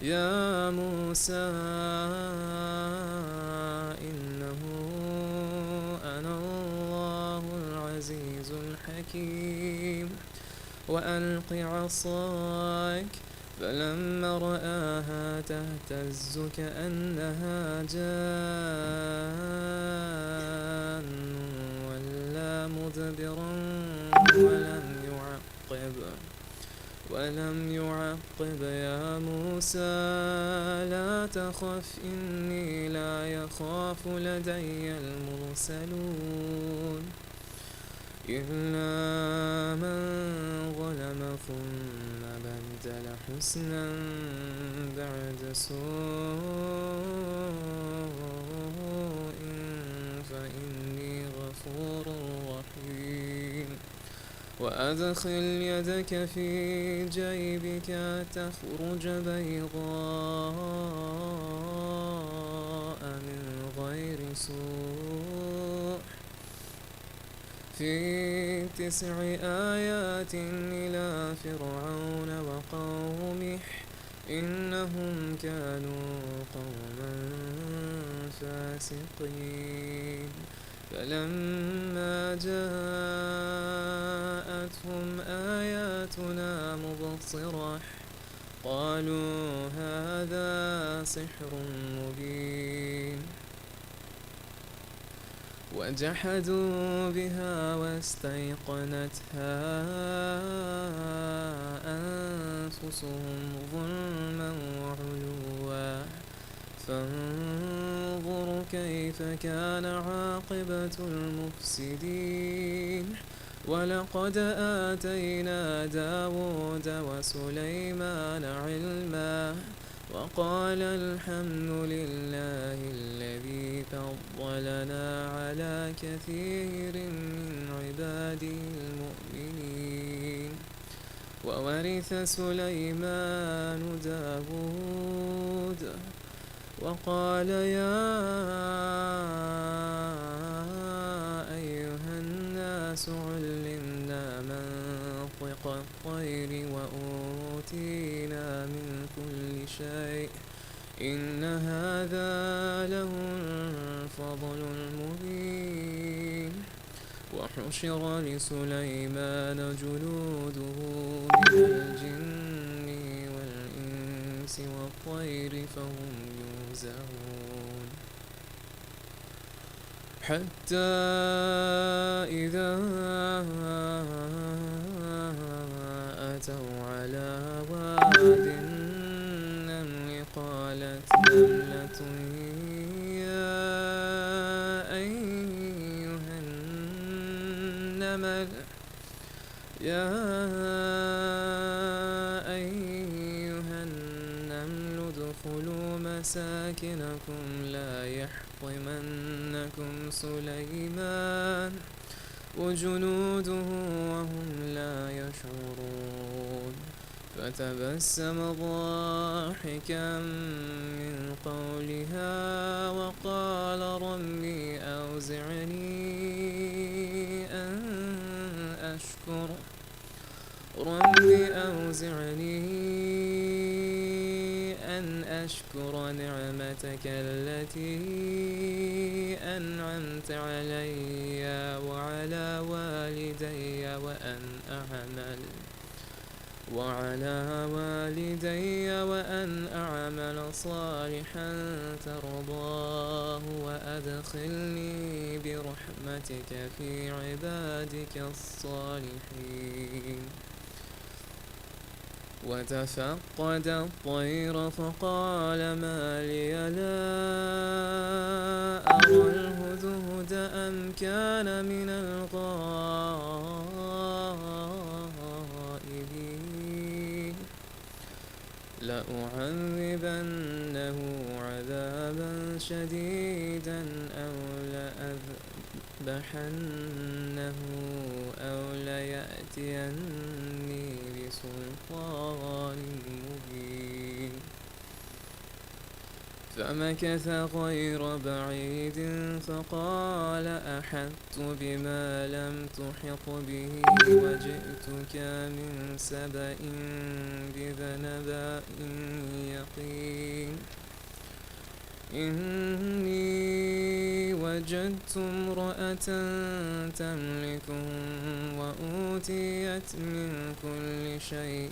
يا موسى إنه أنا الله العزيز الحكيم وألق عصاك فلما رآها تهتز كأنها جان ولا مدبرا ولم يعقب يا موسى لا تخف إني لا يخاف لدي المرسلون إلا من ظلم ثم بدل حسنا بعد سوء فإني غفور رحيم وأدخل يدك في جيبك تخرج بيضاء من غير سوء في 9 آيات إلى فرعون وقومه إنهم كانوا قوما فاسقين فلما جاءتهم آياتنا مبصرة قالوا هذا سحر مبين وجحدوا بها واستيقنتها أنفسهم ظلما وعلوا فانظر كيف كان عاقبة المفسدين ولقد آتينا داود وسليمان علما وقال الحمد لله الذي فضلنا على كثير من عباده المؤمنين وورث سليمان داود وقال يا أيها الناس علمنا منطق الطير وأوتينا من كل شيء إن هذا له الفضل المبين وحشر لسليمان جنوده من الجن والإنس والطير فهم يوزعون حتى إذا أتوا على واد النمل قالت نملة يا أيها النمل ادخلوا مساكنكم لا يحطمنكم سليمان وجنوده وهم لا يشعرون فتبسم ضاحكا من قولها وقال ربي أوزعني أن أشكر نعمتك التي أنعمت علي وعلى والدي وأن أعمل صالحا ترضاه وأدخلني برحمتك في عبادك الصالحين وتفقد الطير فقال ما لي لا أرى الهدهد أم كان من الغائبين لأعذبنه عذابا شديدا أو لأذبحنه أو ليأتيني بسلطان مبين فمكث غير بعيد فقال أحطت بما لم تحط به وجئتك من سبأ بنبأ يقين إني وجدت امرأة تملكهم وأوتيت من كل شيء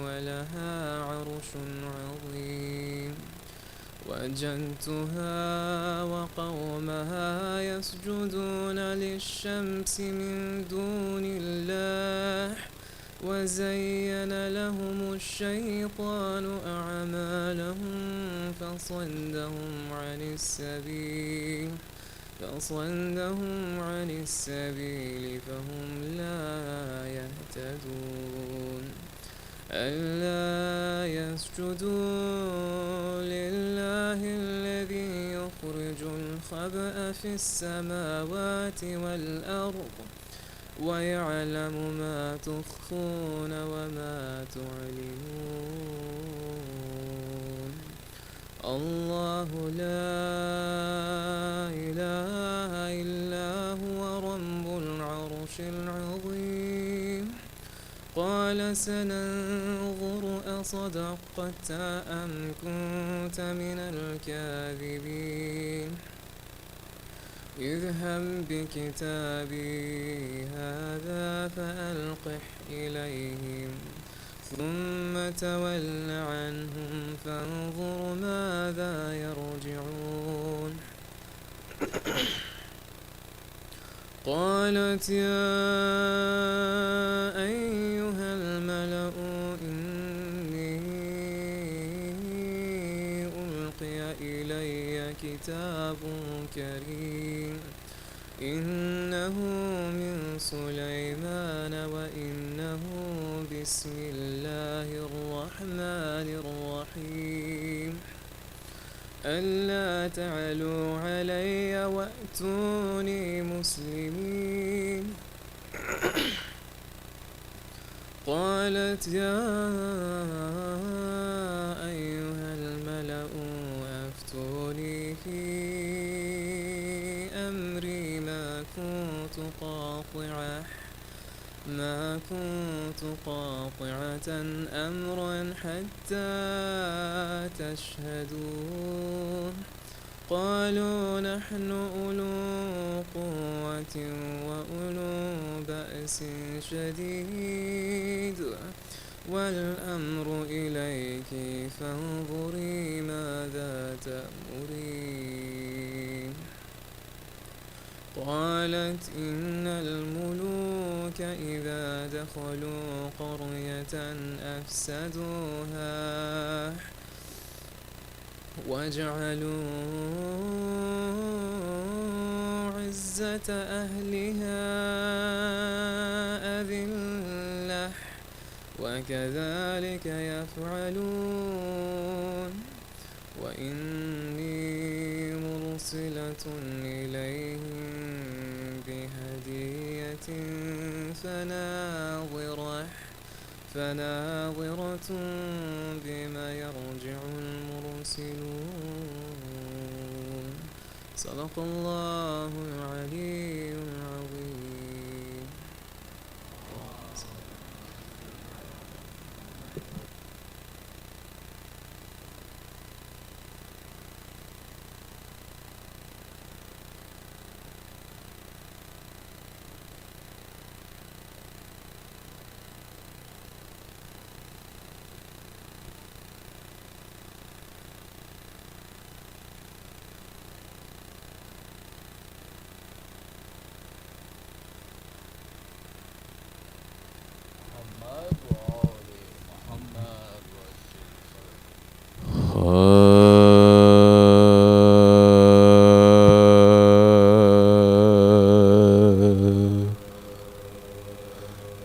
ولها عرش عظيم وجدتها وقومها يسجدون للشمس من دون الله وزين لهم الشيطان أعمالهم فصدهم عن السبيل فهم لا يهتدون ألا يسجدوا لله الذي يخرج الخبأ في السماوات والأرض ويعلم ما تخفون وما تعلنون الله لا إله إلا هو رب العرش العظيم قال سننظر أصدقت أم كنت من الكاذبين اذهب بكتابي هذا فألقه إليهم ثم تول عنهم فانظر ماذا يرجعون قالت يا أيها الملأ إني ألقي إلي كتاب كريم إنه من سليمان وإنه بسم الله الرحمن الرحيم ألا تعلوا علي وأتوني مسلمين قالت يا أيها الملأ أفتوني في أمري ما كنت قاطعة أمرا حتى تشهدون قالوا نحن أولو قوة وأولو بأس شديد والأمر إليك فانظري ماذا تأمرين قالت إن الملوك إذا دخلوا قرية أفسدوها وجعلوا عزة أهلها أذلة وكذلك يفعلون وإني مرسلة إليهم بهدية فناظرة بما يرجع المرسلون صدق الله العلي العظيم.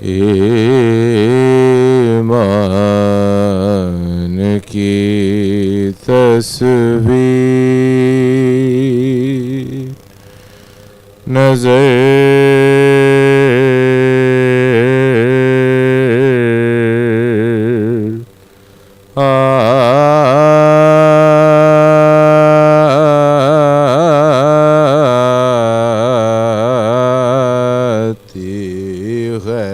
ईमान की तस्वीर नज़र आती है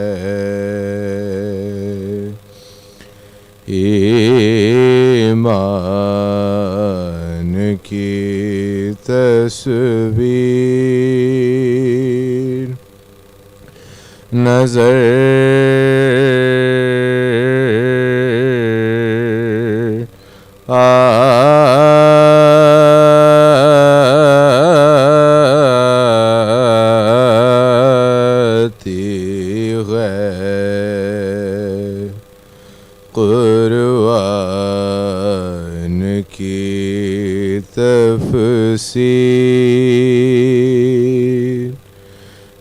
ईमान کی تصویر نظر آتی ہے قرآن کی تفسیر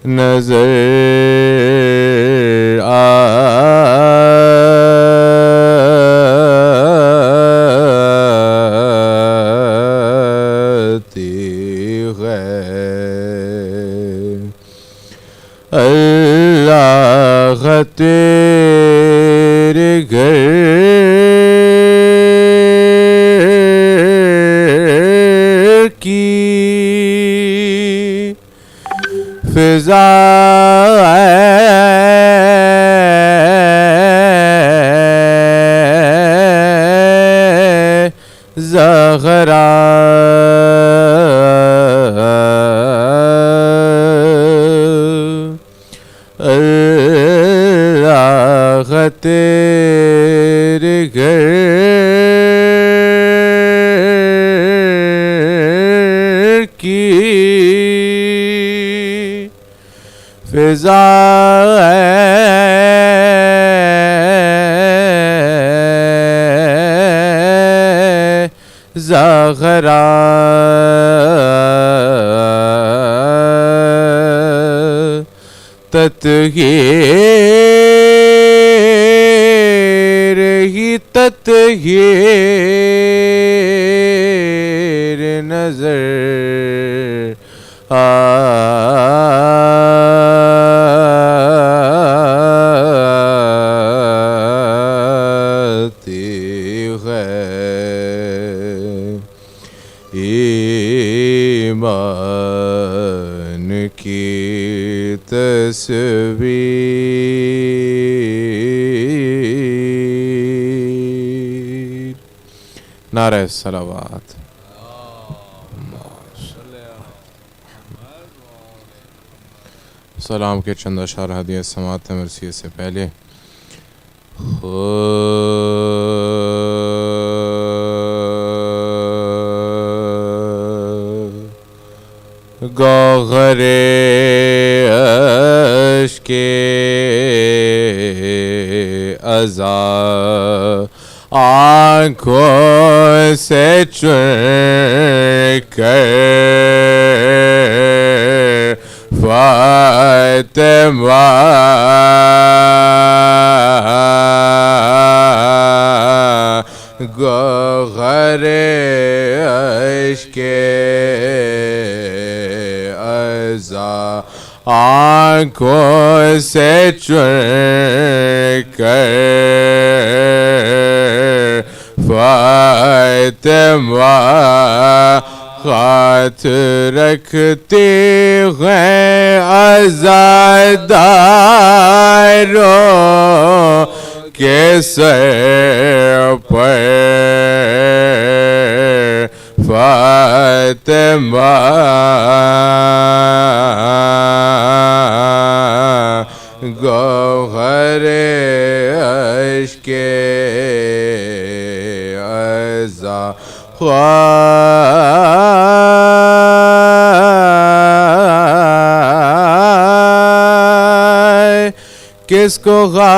نظر آتی ہے اللہ تیرے گھر کی فضا زہرا اللہ تیرے گھر کی فضا زہرا تطہیر ہی تطہیر نظر آتی ہے ایمان کی تصویر نعرہ صلوات سلام کے چند اشعار ہدیہ سماعت مرثیہ سے پہلے گوہر اشک ازا آنکھوں سے چن کر فاطمہ گوہر عشق ازا آنکھوں سے چن کر فاطمہ ہاتھ رکھتے ہیں عزاداروں کے سر پر فاطمہ گوہر عشق ازا کس کو حاصل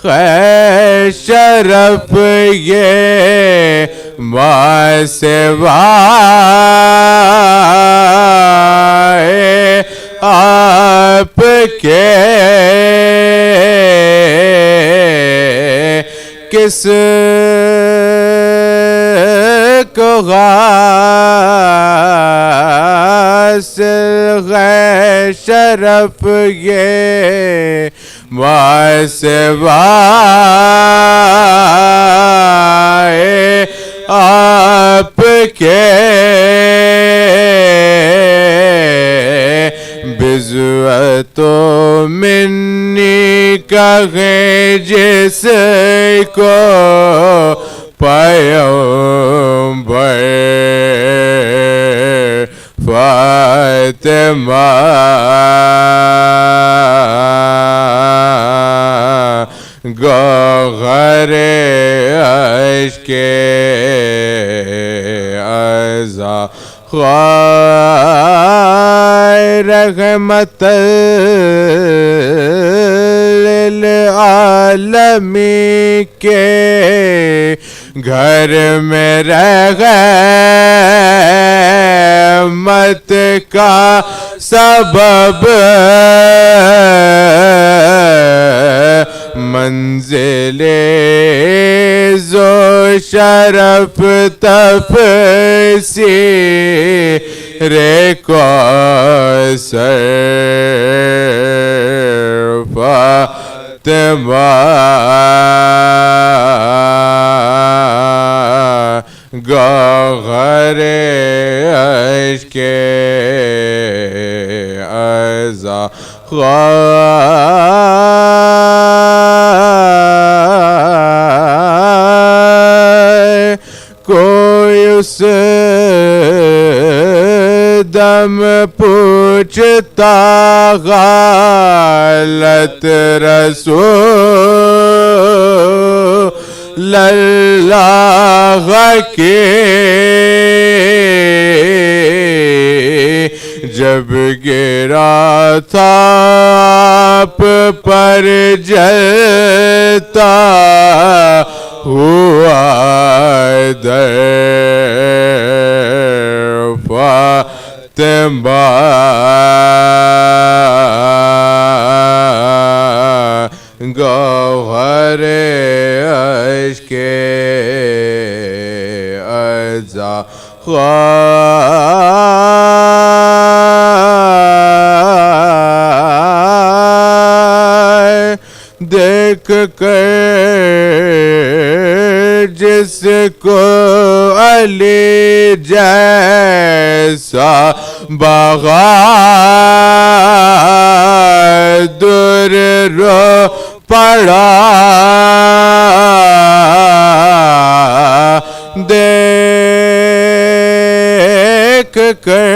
ہے شرف یہ ماں سوائے آپ کے کس کو حاصل ہے شرف یہ ماں سوائے آپ کے بزوتو منی کہیں جس کو پیغمبر فاطمہ گوہر عشق ازا رحمت للعالمین کے گھر میں رحمت کا سبب منزل زو شرف تفسیر کوثر فاطمہ گوہر عشق ازا کوئی اس دم پوچھتا غالت رسول اللہ کے جب گرا تھا آپ پر جلتا ہوا در فاطمہ گوہر عشق ازا دیکھ کر جس کو علی جیسا بہادر رو پڑا دیکھ کر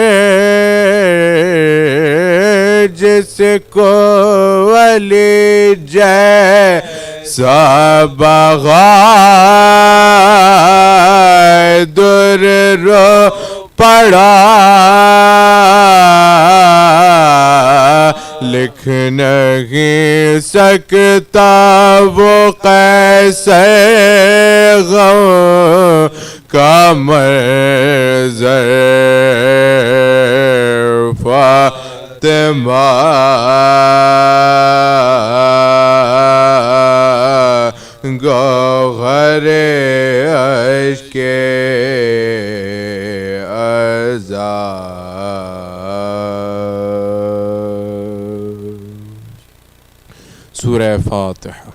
جس کو علی جیسا بہادر رو پڑا لکھ نہیں سکتا وہ قیصر غم کا منظر فاطمہ گوہر عشق ازا سورہ فاتحہ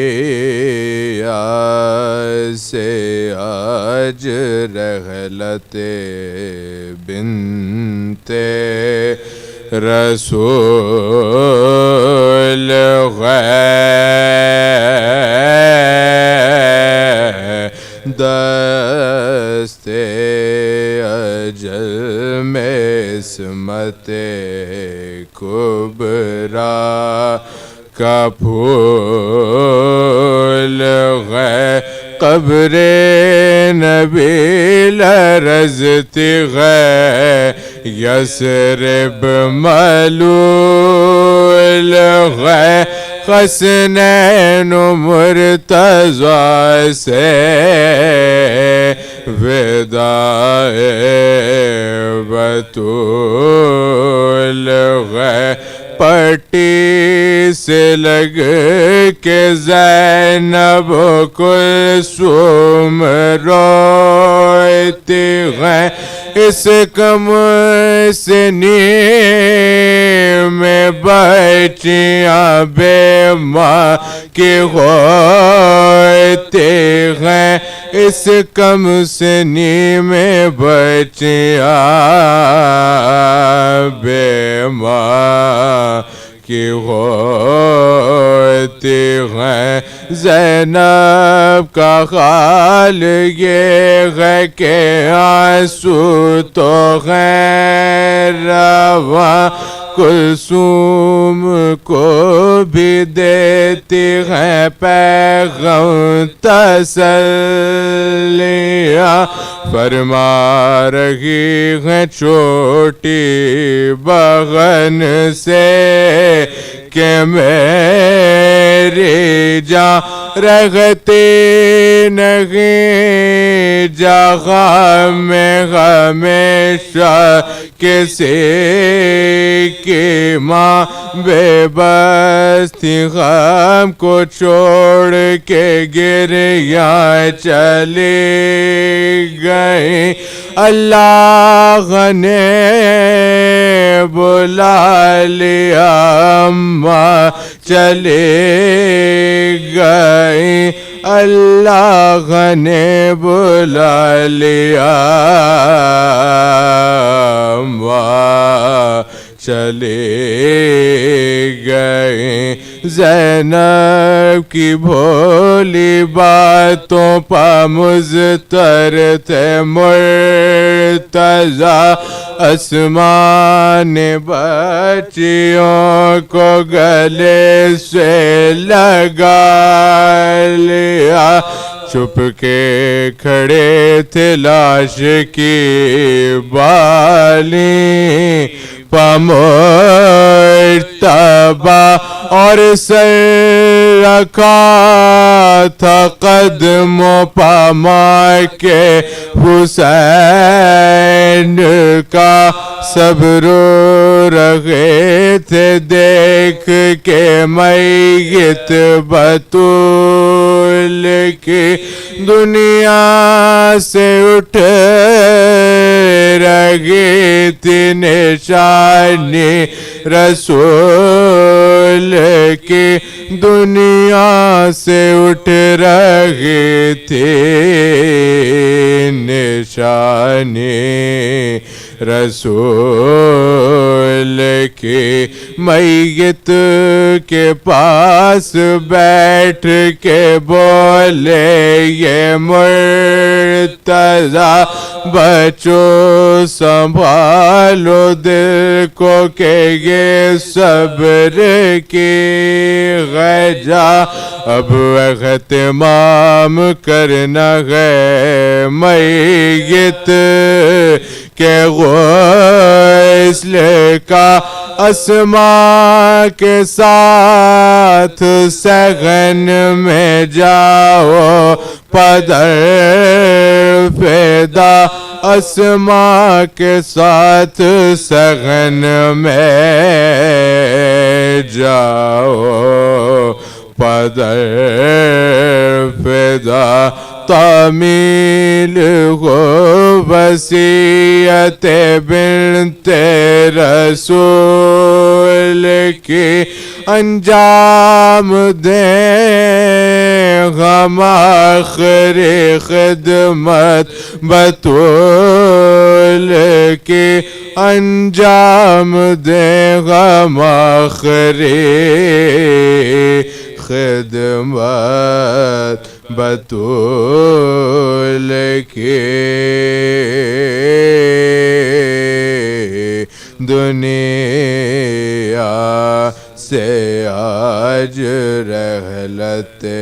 دنیا سے آج رحلت بنت رسول دست اجل میں عصمت کبریٰ کا پھول قبر نبی لرزتی یثرب ملول حسنین مرتضی سے وداع بطول پٹی سے لگ کے زینب کلثوم روتی ہیں اس کم سنی میں بچیاں بے ماں کی ہوتی ہیں اس کم سنی میں بچیاں بے ماں کی ہوتی ہیں زینب کا حال یہ ہے کہ آنسو تو ہیں رواں کلثوم کو بھی دیتی ہیں پیغام تسلیاں فرما رہی ہیں چھوٹی بہن سے کہ میری جان رہتی نہیں جہاں میں ہمیشہ کسی کی ماں بے بس تھی غم کو چھوڑ کے گریاں چلی گئی اللہ نے بلا لیا اماں چلی گئی اللہ نے بلا لیا اماں چلی گئی زینب کی بھولی باتوں پہ مضطر تھے مرتضیٰ آسمان بچیوں کو گلے سے لگا لیا چھپ کے کھڑے تھے لاش کی بالی پمرتبہ اور سر رکھا تھا قدموں پہ ماں کے حسین کا سب رو رہے تھے دیکھ کے میت بطول کی دنیا سے اٹھ رہی تھی نشانی رسول کی دنیا سے اٹھ رہی تھی نشانی رسول کی میت کے پاس بیٹھ کے بولے یہ مرتضیٰ بچوں سنبھالو دل کو کہ یہ صبر کی غجا اب اہتمام کرنا ہے میت کہ غسل کا اسماء کے ساتھ سغن میں جاؤ پدر فدا اسماء کے ساتھ سغن میں جاؤ پدر فدا تعمیل ہو وصیت بنت رسول کی انجام دیں ہم آخری خدمت بطول کی انجام دیں ہم آخری خدمت بطول کی دنیا سے آج رحلتے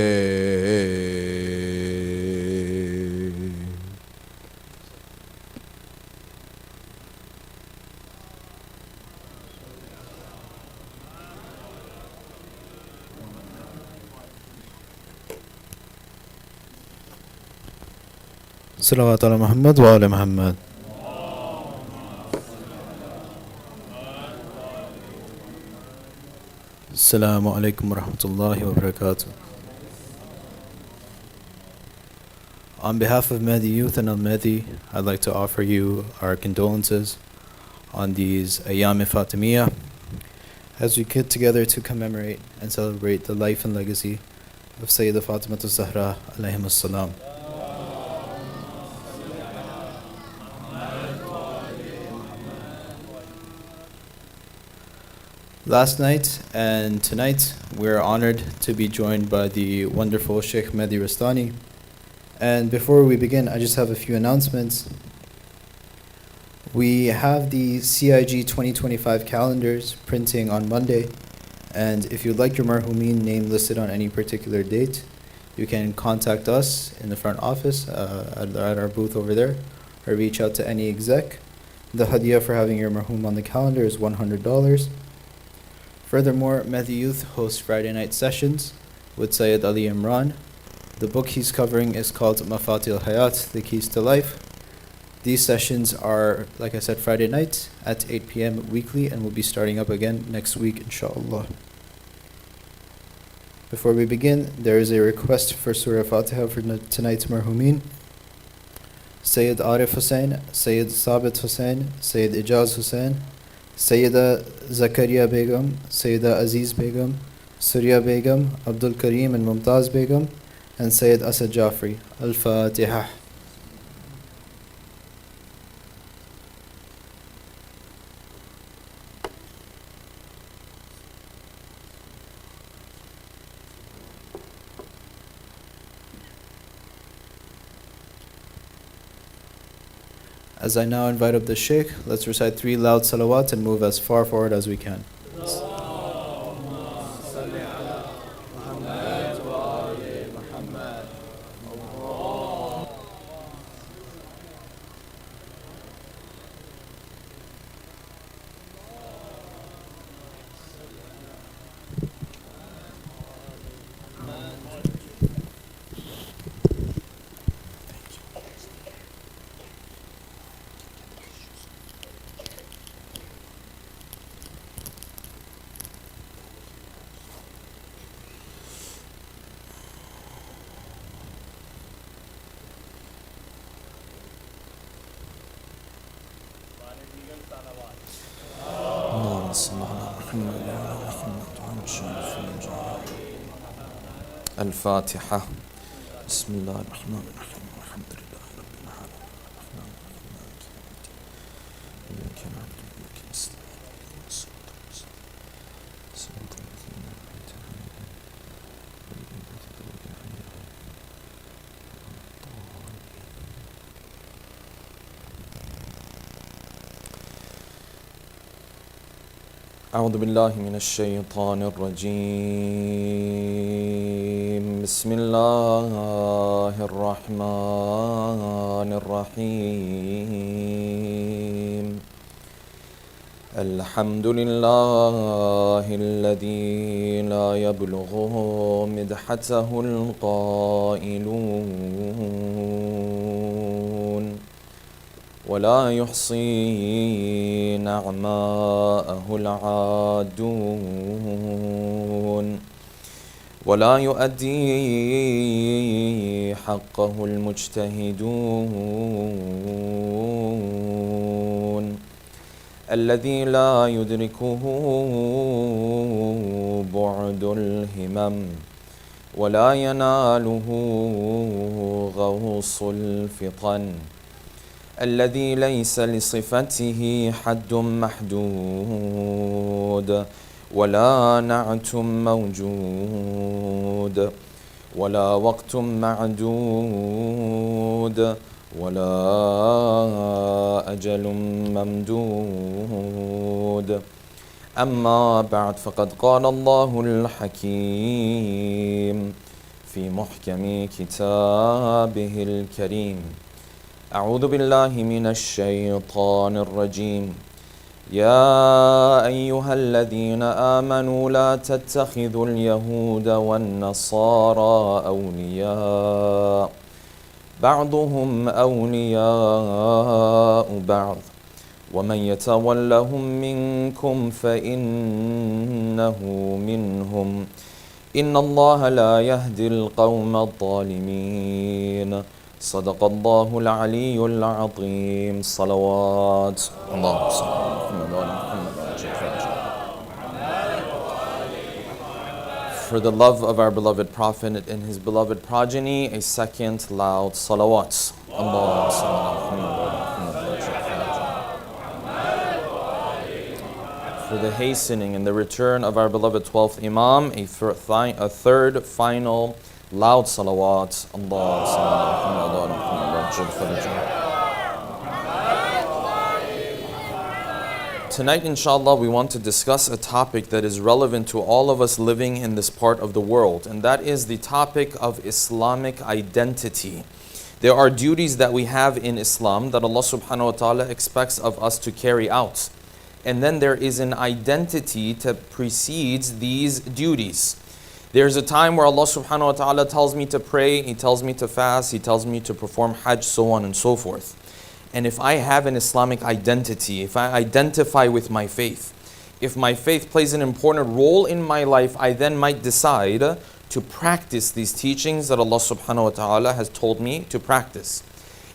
صلوات علی محمد و آل محمد. Assalamu alaikum wa rahmatullahi wa barakatuh. On behalf of Mahdi Youth and Al-Mahdi, I'd like to offer you our condolences on these Ayyam Fatimiyyah as we get together to commemorate and celebrate the life and legacy of Sayyidah Fatima Zahra alayhim as-salam. Last night and tonight we're honored to be joined by the wonderful Shaykh Mahdi Rastani. And before we begin, I just have a few announcements. We have the CIG 2025 calendars printing on Monday, and if you'd like your marhumeen name listed on any particular date, you can contact us in the front office at our booth over there, or reach out to any exec. The hadiyah for having your marhum on the calendar is $100. Furthermore, Mahdi Youth hosts Friday night sessions with Sayyid Ali Imran. The book he's covering is called Mafatih al-Hayat, The Keys to Life. These sessions are, like I said, Friday night at 8 p.m. weekly, and will be starting up again next week, inshallah. Before we begin, there is a request for Surah Fatiha for tonight's marhumeen. Sayyid Arif Hussain, Sayyid Sabit Hussain, Sayyid Ijaz Hussain, Sayyida Zakaria Begum, Sayyida Aziz Begum, Surya Begum, Abdul Kareem and Mumtaz Begum, and Sayyid Asad Jafri. Al-Fatiha. As I now invite up the Shaykh, let's recite 3 loud salawat and move as far forward as we can. الفاتحة. بسم الله الرحمن الرحيم. الحمد لله رب العالمين. الرحمن الرحيم مالك يوم الدين. إياك نعبد وإياك نستعين. اهدنا الصراط المستقيم. صراط الذين أنعمت عليهم غير المغضوب عليهم ولا الضالين. أعوذ بالله من الشيطان الرجيم. بسم الله الرحمن الرحيم. الحمد لله الذي لا يبلغه مدحته القائلون ولا يحصي نعماءه العادون ولا يؤدي حقه المجتهدون الذي لا يدركه بعد الهمم ولا يناله غوص الفطن الذي ليس لصفته حد محدود ولا نعت موجود ولا وقت معدود ولا أجل ممدود. أما بعد، فقد قال الله الحكيم في محكم كتابه الكريم: أعوذ بالله من الشيطان الرجيم. يا أيها الذين آمنوا لا تتخذوا اليهود والنصارى أولياء بعضهم أولياء بعض ومن يتولهم منكم فإنه منهم إن الله لا يهدي القوم الظالمين صدق الله العلي العظيم صلوات اللهم صل على محمد وعلى محمد. For the love of our beloved Prophet and his beloved progeny, a second loud salawat. Allahumma salli ala Muhammad wa ala Muhammad. For the hastening and the return of our beloved 12th Imam, a third final loud salawat. Allahumma salli ala Muhammad wa ala Muhammad. Tonight, inshallah, we want to discuss a topic that is relevant to all of us living in this part of the world, and that is the topic of Islamic identity. There are duties that we have in Islam that Allah subhanahu wa ta'ala expects of us to carry out. And then there is an identity that precedes these duties. There's a time where Allah subhanahu wa ta'ala tells me to pray, He tells me to fast, He tells me to perform hajj, so on and so forth. And if I have an Islamic identity, if I identify with my faith, if my faith plays an important role in my life, I then might decide to practice these teachings that Allah subhanahu wa ta'ala has told me to practice.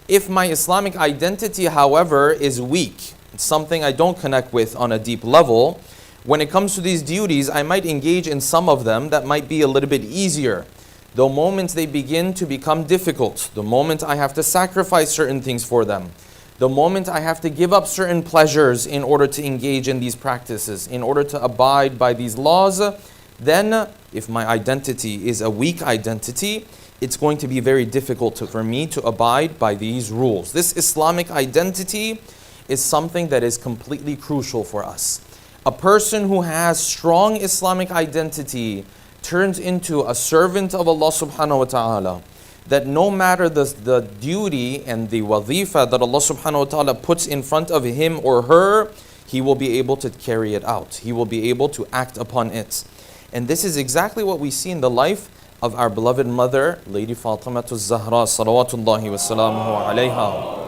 If my Islamic identity, however, is weak, it's something I don't connect with on a deep level, when it comes to these duties, I might engage in some of them that might be a little bit easier. The moment they begin to become difficult, the moment I have to sacrifice certain things for them, the moment I have to give up certain pleasures in order to engage in these practices, in order to abide by these laws, then if my identity is a weak identity, it's going to be very difficult for me to abide by these rules. This Islamic identity is something that is completely crucial for us. A person who has strong Islamic identity turns into a servant of Allah subhanahu wa ta'ala, that no matter the duty and the wazifa that Allah subhanahu wa ta'ala puts in front of him or her, he will be able to carry it out. He will be able to act upon it. And this is exactly what we see in the life of our beloved mother, Lady Fatima Zahra, salawatullahi wa salamuhu alayha.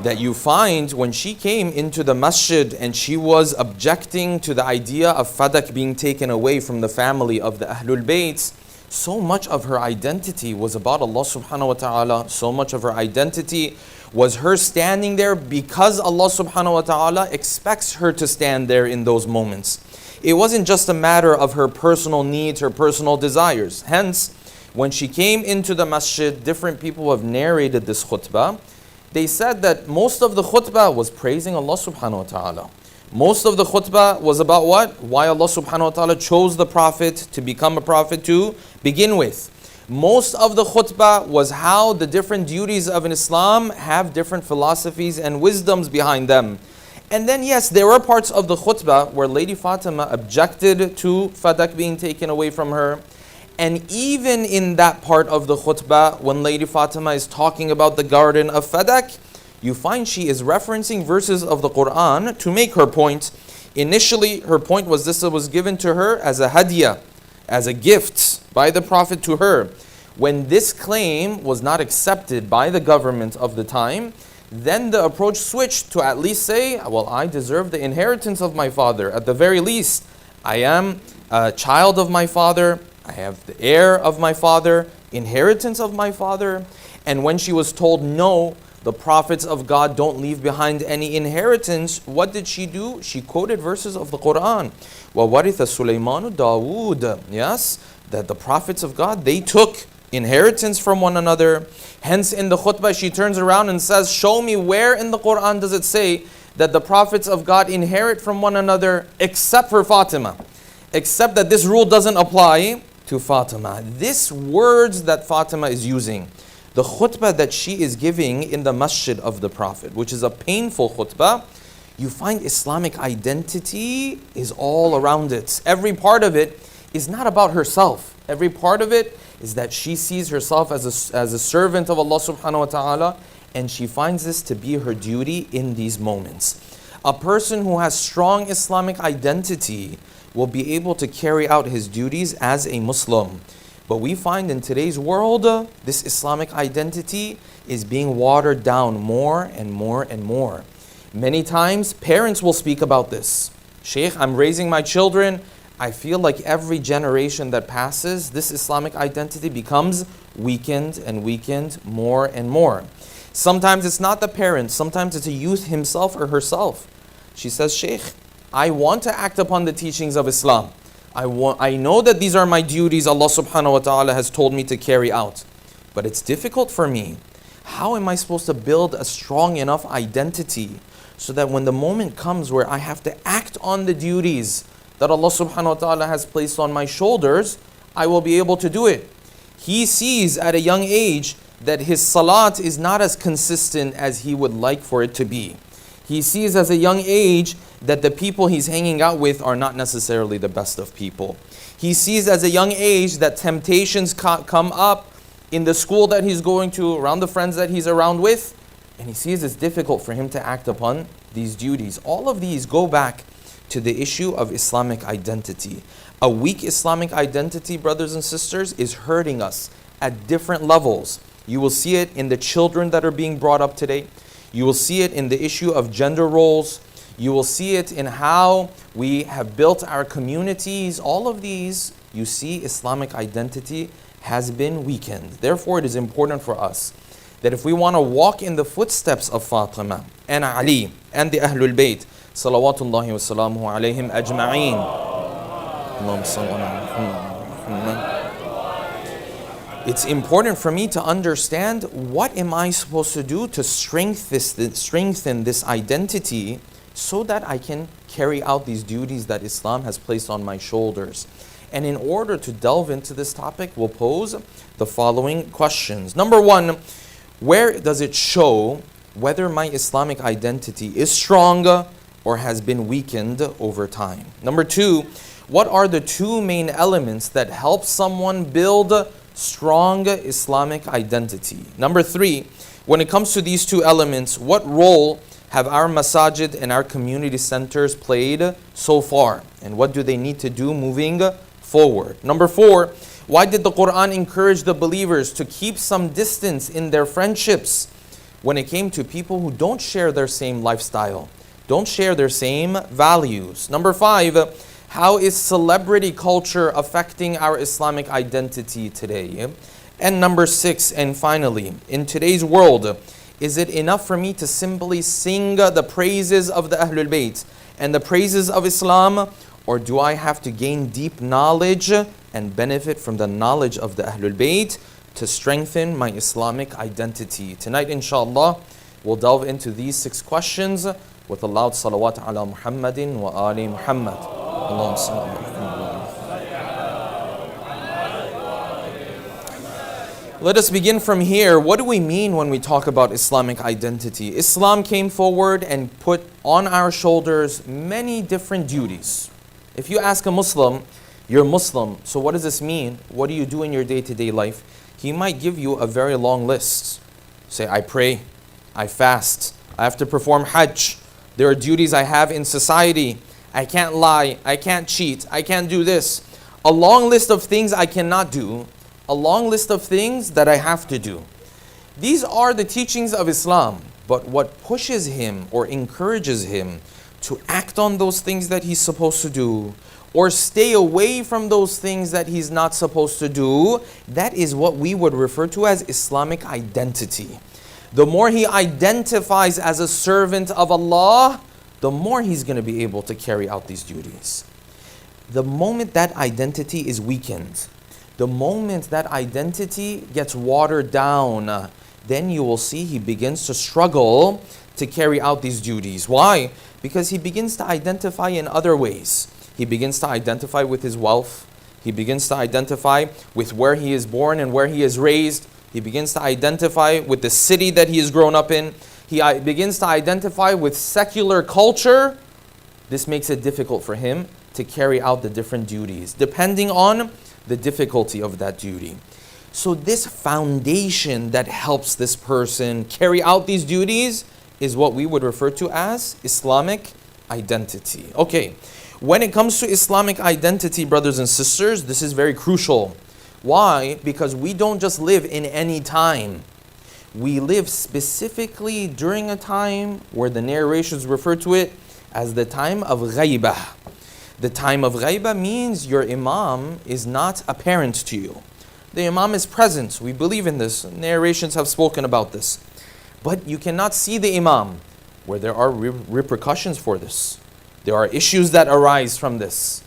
That you find when she came into the masjid and she was objecting to the idea of fadak being taken away from the family of the Ahlul Bayt, so much of her identity was about Allah subhanahu wa ta'ala, so much of her identity was her standing there because Allah subhanahu wa ta'ala expects her to stand there in those moments. It wasn't just a matter of her personal needs, her personal desires. Hence, when she came into the masjid, different people have narrated this khutbah. They said that most of the khutbah was praising Allah subhanahu wa ta'ala. Most of the khutbah was about what? Why Allah subhanahu wa ta'ala chose the Prophet to become a Prophet to begin with. Most of the khutbah was how the different duties of an Islam have different philosophies and wisdoms behind them. And then yes, there were parts of the khutbah where Lady Fatima objected to fadak being taken away from her. And even in that part of the khutbah, when Lady Fatima is talking about the garden of fadak, you find she is referencing verses of the Quran to make her point. Initially, her point was this was given to her as a hadiyah, as a gift by the Prophet to her. When this claim was not accepted by the government of the time, then the approach switched to at least say, well, I deserve the inheritance of my father. At the very least, I am a child of my father. I have the heir of my father, inheritance of my father. And when she was told, no, the prophets of God don't leave behind any inheritance, what did she do? She quoted verses of the Quran. وَوَرِثَ سُلَيْمَانُ دَاوُودَ. Yes, that the prophets of God, they took inheritance from one another. Hence in the khutbah she turns around and says, show me where in the Quran does it say that the prophets of God inherit from one another except for Fatima. Except that this rule doesn't apply to Fatima. This words that Fatima is using, the khutbah that she is giving in the masjid of the Prophet, which is a painful khutbah, you find Islamic identity is all around it. Every part of it is not about herself. Every part of it is that she sees herself as a servant of Allah subhanahu wa ta'ala, and she finds this to be her duty in these moments. A person who has strong Islamic identity will be able to carry out his duties as a Muslim. But we find in today's world, this Islamic identity is being watered down more and more and more. Many times, parents will speak about this. Shaykh, I'm raising my children. I feel like every generation that passes, this Islamic identity becomes weakened and weakened more and more. Sometimes it's not the parents, sometimes it's a youth himself or herself. She says, Shaykh, I want to act upon the teachings of Islam. I know that these are my duties Allah subhanahu wa ta'ala has told me to carry out. But it's difficult for me. How am I supposed to build a strong enough identity so that when the moment comes where I have to act on the duties that Allah subhanahu wa ta'ala has placed on my shoulders, I will be able to do it? He sees at a young age that his salat is not as consistent as he would like for it to be. He sees as a young age that the people he's hanging out with are not necessarily the best of people. He sees as a young age that temptations come up in the school that he's going to, around the friends that he's around with, and he sees it's difficult for him to act upon these duties. All of these go back to the issue of Islamic identity. A weak Islamic identity, brothers and sisters, is hurting us at different levels. You will see it in the children that are being brought up today. You will see it in the issue of gender roles. You will see it in how we have built our communities. All of these, you see Islamic identity has been weakened. Therefore, it is important for us that if we want to walk in the footsteps of Fatima and Ali and the Ahlul Bayt, salawatullahi wa salamuhu alayhim ajma'een. Allahumma salli ala Muhammad. It's important for me to understand what am I supposed to do to strengthen this identity so that I can carry out these duties that Islam has placed on my shoulders. And in order to delve into this topic, we'll pose the following questions. Number one, where does it show whether my Islamic identity is strong or has been weakened over time? Number two, what are the two main elements that help someone build strong Islamic identity? Number three, when it comes to these two elements, what role have our masajid and our community centers played so far? And what do they need to do moving forward? Number four, why did the Quran encourage the believers to keep some distance in their friendships when it came to people who don't share their same lifestyle, don't share their same values? Number five, how is celebrity culture affecting our Islamic identity today? And number six, and finally, in today's world, is it enough for me to simply sing the praises of the Ahlul Bayt and the praises of Islam, or do I have to gain deep knowledge and benefit from the knowledge of the Ahlul Bayt to strengthen my Islamic identity? Tonight, inshallah, we'll delve into these 6 questions with a loud salawat ala Muhammadin wa ali Muhammad. Allahumma salli ala Muhammad. Let us begin from here. What do we mean when we talk about Islamic identity? Islam came forward and put on our shoulders many different duties. If you ask a Muslim, you're Muslim, so what does this mean? What do you do in your day-to-day life? He might give you a very long list. Say, I pray, I fast, I have to perform Hajj. There are duties I have in society. I can't lie, I can't cheat, I can't do this. A long list of things I cannot do. A long list of things that I have to do. These are the teachings of Islam, but what pushes him or encourages him to act on those things that he's supposed to do or stay away from those things that he's not supposed to do, that is what we would refer to as Islamic identity. The more he identifies as a servant of Allah, the more he's going to be able to carry out these duties. The moment that identity is weakened, the moment that identity gets watered down, then you will see he begins to struggle to carry out these duties. Why? Because he begins to identify in other ways. He begins to identify with his wealth. He begins to identify with where he is born and where he is raised. He begins to identify with the city that he has grown up in. He begins to identify with secular culture. This makes it difficult for him to carry out the different duties, depending on the difficulty of that duty. So this foundation that helps this person carry out these duties is what we would refer to as Islamic identity. Okay, when it comes to Islamic identity, brothers and sisters, this is very crucial. Why? Because we don't just live in any time. We live specifically during a time where the narrations refer to it as the time of ghaibah. The time of ghaibah means your imam is not apparent to you. The imam is present. We believe in this. Narrations have spoken about this. But you cannot see the imam, where there are repercussions for this. There are issues that arise from this.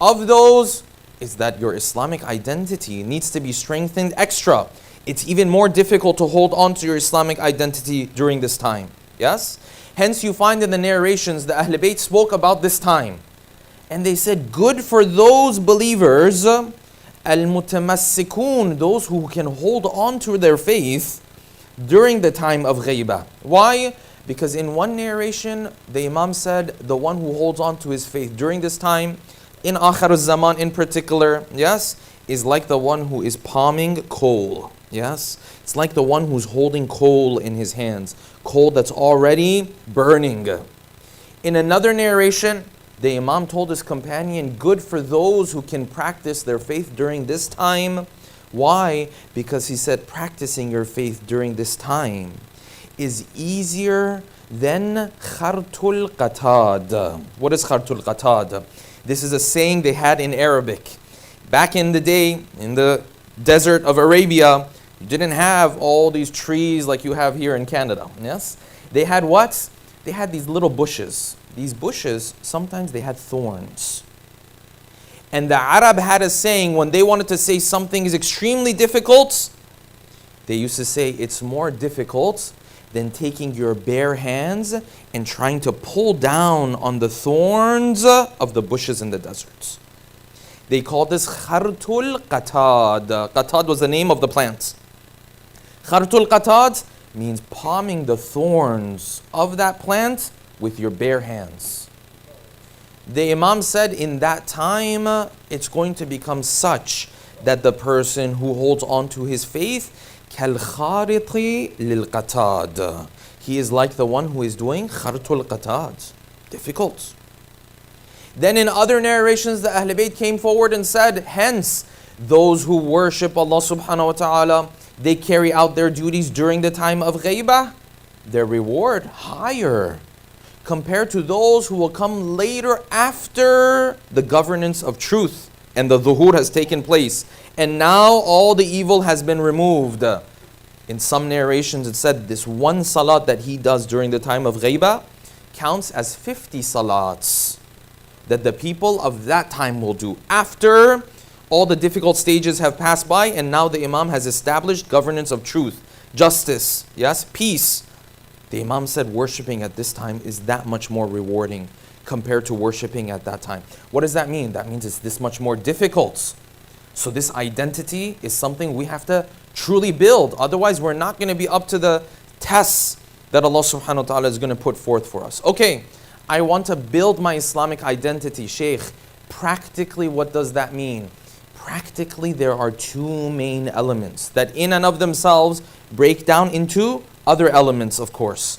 Of those is that your Islamic identity needs to be strengthened extra. It's even more difficult to hold on to your Islamic identity during this time. Yes? Hence you find in the narrations the Ahl Bayt spoke about this time. And they said, good for those believers, al-mutamassikun, those who can hold on to their faith during the time of ghaibah. Why? Because in one narration, the Imam said, the one who holds on to his faith during this time, in Akhir al-Zaman in particular, yes, is like the one who is palming coal. Yes, it's like the one who's holding coal in his hands, coal that's already burning. In another narration, the Imam told his companion, good for those who can practice their faith during this time. Why? Because he said practicing your faith during this time is easier than khartul qatad. What is khartul qatad? This is a saying they had in Arabic. Back in the day, in the desert of Arabia, you didn't have all these trees like you have here in Canada. Yes? They had what? They had these little bushes. These bushes, sometimes they had thorns. And the Arab had a saying, when they wanted to say something is extremely difficult, they used to say it's more difficult than taking your bare hands and trying to pull down on the thorns of the bushes in the deserts. They called this khartul qatad. Qatad was the name of the plant. Khartul qatad means palming the thorns of that plant with your bare hands. The Imam said in that time, it's going to become such that the person who holds on to his faith, kal khariti lil qatad. He is like the one who is doing khartul qatad. Difficult. Then in other narrations, the Ahl Bayt came forward and said, hence, those who worship Allah subhanahu wa ta'ala, they carry out their duties during the time of ghaibah, their reward higher compared to those who will come later after the governance of truth and the dhuhur has taken place. And now all the evil has been removed. In some narrations it said this one salat that he does during the time of ghaibah counts as 50 salats that the people of that time will do after all the difficult stages have passed by, and now the Imam has established governance of truth, justice, yes, peace. The Imam said worshipping at this time is that much more rewarding compared to worshipping at that time. What does that mean? That means it's this much more difficult. So this identity is something we have to truly build. Otherwise, we're not going to be up to the tests that Allah subhanahu wa ta'ala is going to put forth for us. Okay, I want to build my Islamic identity. Shaykh, practically what does that mean? Practically, there are two main elements that in and of themselves break down into other elements, of course,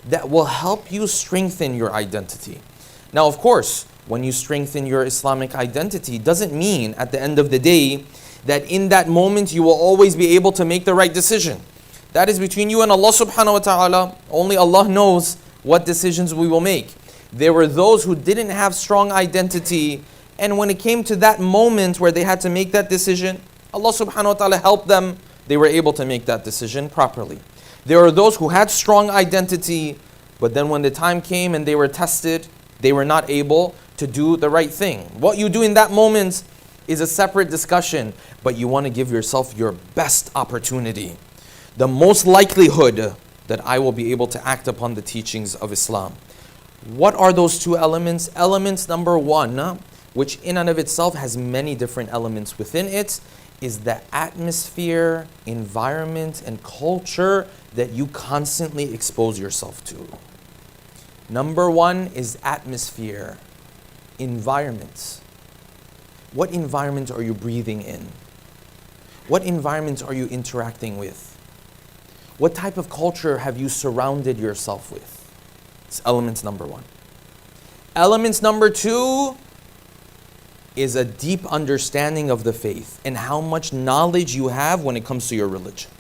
that will help you strengthen your identity. Now, of course, when you strengthen your Islamic identity, doesn't mean at the end of the day that in that moment you will always be able to make the right decision. That is between you and Allah subhanahu wa ta'ala. Only Allah knows what decisions we will make. There were those who didn't have strong identity, and when it came to that moment where they had to make that decision, Allah subhanahu wa ta'ala helped them. They were able to make that decision properly. There are those who had strong identity, but then when the time came and they were tested, they were not able to do the right thing. What you do in that moment is a separate discussion, but you want to give yourself your best opportunity. The most likelihood that I will be able to act upon the teachings of Islam. What are those two elements? Elements number one, which in and of itself has many different elements within it, is the atmosphere, environment, and culture that you constantly expose yourself to. Number one is atmosphere, environment. What environment are you breathing in? What environment are you interacting with? What type of culture have you surrounded yourself with? It's element number one. Element number two is a deep understanding of the faith and how much knowledge you have when it comes to your religion.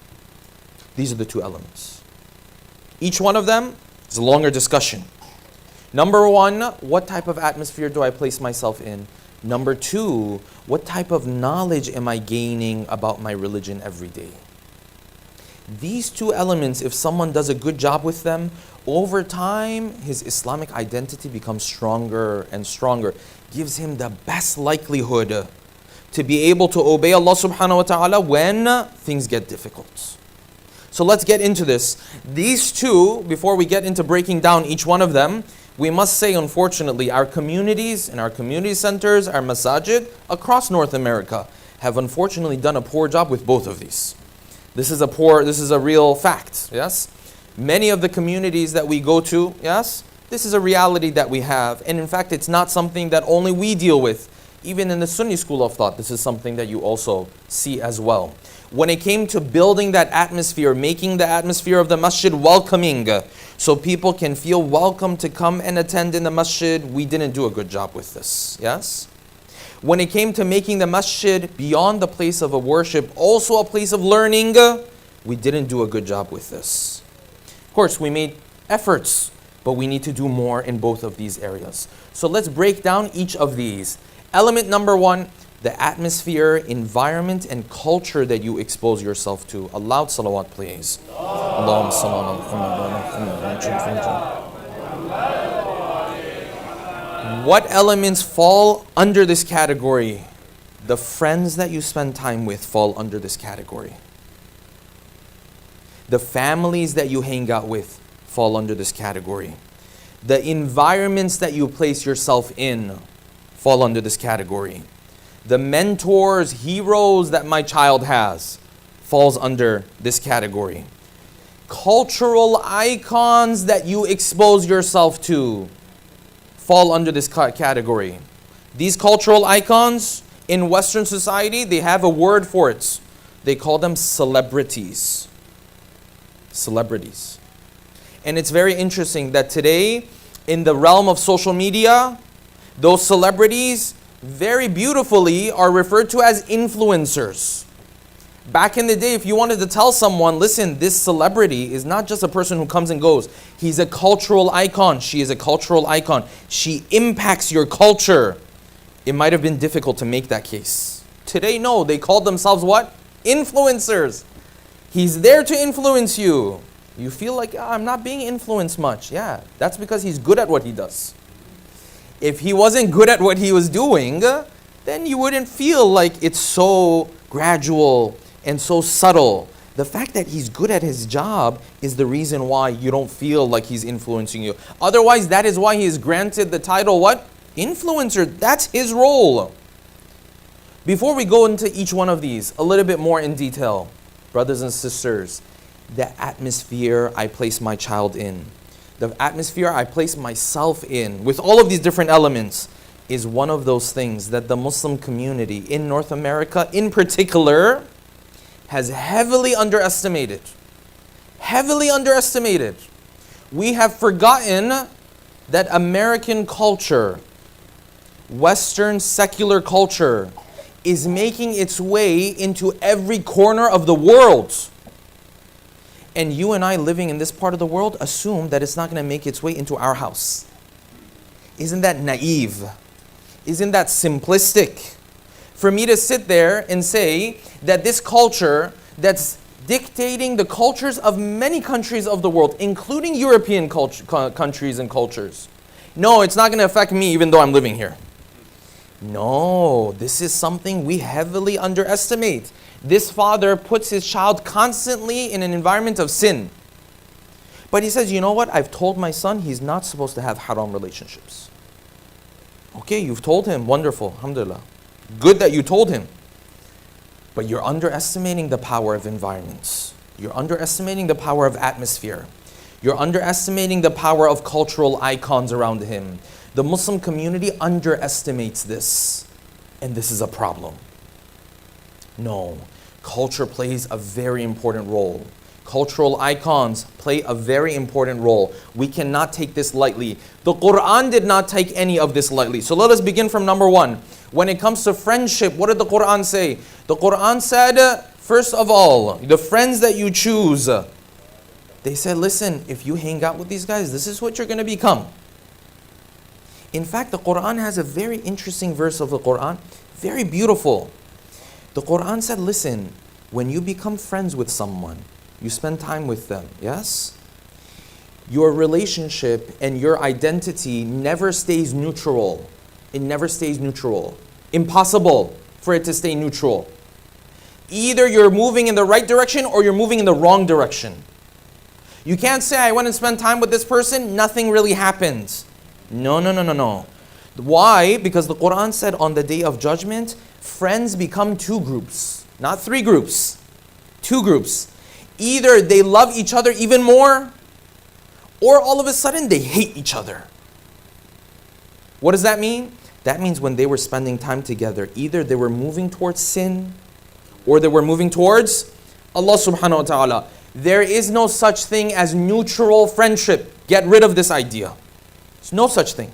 These are the two elements. Each one of them is a longer discussion. Number one, what type of atmosphere do I place myself in? Number two, what type of knowledge am I gaining about my religion every day? These two elements, if someone does a good job with them, over time, his Islamic identity becomes stronger and stronger. Gives him the best likelihood to be able to obey Allah subhanahu wa ta'ala when things get difficult. So let's get into this. These two, before we get into breaking down each one of them, we must say, unfortunately, our communities and our community centers, our masajid across North America have unfortunately done a poor job with both of these. This is a real fact, yes? Many of the communities that we go to, yes, this is a reality that we have. And in fact, it's not something that only we deal with. Even in the Sunni school of thought, this is something that you also see as well. When it came to building that atmosphere, making the atmosphere of the masjid welcoming, so people can feel welcome to come and attend in the masjid, we didn't do a good job with this, yes? When it came to making the masjid beyond the place of a worship, also a place of learning, we didn't do a good job with this. Of course, we made efforts, but we need to do more in both of these areas. So let's break down each of these. Element number one, the atmosphere, environment, and culture that you expose yourself to. A loud salawat, please. Allahumma salli ala Muhammad. What elements fall under this category? The friends that you spend time with fall under this category. The families that you hang out with fall under this category. The environments that you place yourself in fall under this category. The mentors, heroes that my child has falls under this category. Cultural icons that you expose yourself to fall under this category. These cultural icons in Western society, they have a word for it. They call them celebrities. Celebrities. And it's very interesting that today, in the realm of social media, those celebrities very beautifully are referred to as influencers. Back in the day, if you wanted to tell someone, listen, this celebrity is not just a person who comes and goes. He's a cultural icon. She is a cultural icon. She impacts your culture. It might have been difficult to make that case. Today, no, they call themselves what? Influencers. He's there to influence you. You feel like, I'm not being influenced much. Yeah, that's because he's good at what he does. If he wasn't good at what he was doing, then you wouldn't feel like it's so gradual and so subtle. The fact that he's good at his job is the reason why you don't feel like he's influencing you. Otherwise, that is why he is granted the title, what? Influencer. That's his role. Before we go into each one of these, a little bit more in detail, brothers and sisters, the atmosphere I place my child in, the atmosphere I place myself in, with all of these different elements, is one of those things that the Muslim community in North America in particular has heavily underestimated. Heavily underestimated. We have forgotten that American culture, Western secular culture, is making its way into every corner of the world. And you and I living in this part of the world assume that it's not going to make its way into our house. Isn't that naive? Isn't that simplistic? For me to sit there and say that this culture that's dictating the cultures of many countries of the world, including European countries and cultures, no, it's not going to affect me even though I'm living here. No, this is something we heavily underestimate. This father puts his child constantly in an environment of sin. But he says, you know what? I've told my son he's not supposed to have haram relationships. Okay, you've told him. Wonderful. Alhamdulillah. Good that you told him. But you're underestimating the power of environments. You're underestimating the power of atmosphere. You're underestimating the power of cultural icons around him. The Muslim community underestimates this. And this is a problem. No, culture plays a very important role. Cultural icons play a very important role. We cannot take this lightly. The Quran did not take any of this lightly. So let us begin from number one. When it comes to friendship, what did the Quran say? The Quran said, first of all, the friends that you choose, they said, listen, if you hang out with these guys, this is what you're going to become. In fact, the Quran has a very interesting verse of the Quran, very beautiful. The Quran said, listen, when you become friends with someone, you spend time with them, yes? Your relationship and your identity never stays neutral. It never stays neutral. Impossible for it to stay neutral. Either you're moving in the right direction or you're moving in the wrong direction. You can't say, I went and spent time with this person, nothing really happened. No. Why? Because the Quran said on the day of judgment, friends become two groups, not three groups. Two groups. Either they love each other even more, or all of a sudden they hate each other. What does that mean? That means when they were spending time together, either they were moving towards sin, or they were moving towards Allah subhanahu wa ta'ala. There is no such thing as neutral friendship. Get rid of this idea. There's no such thing.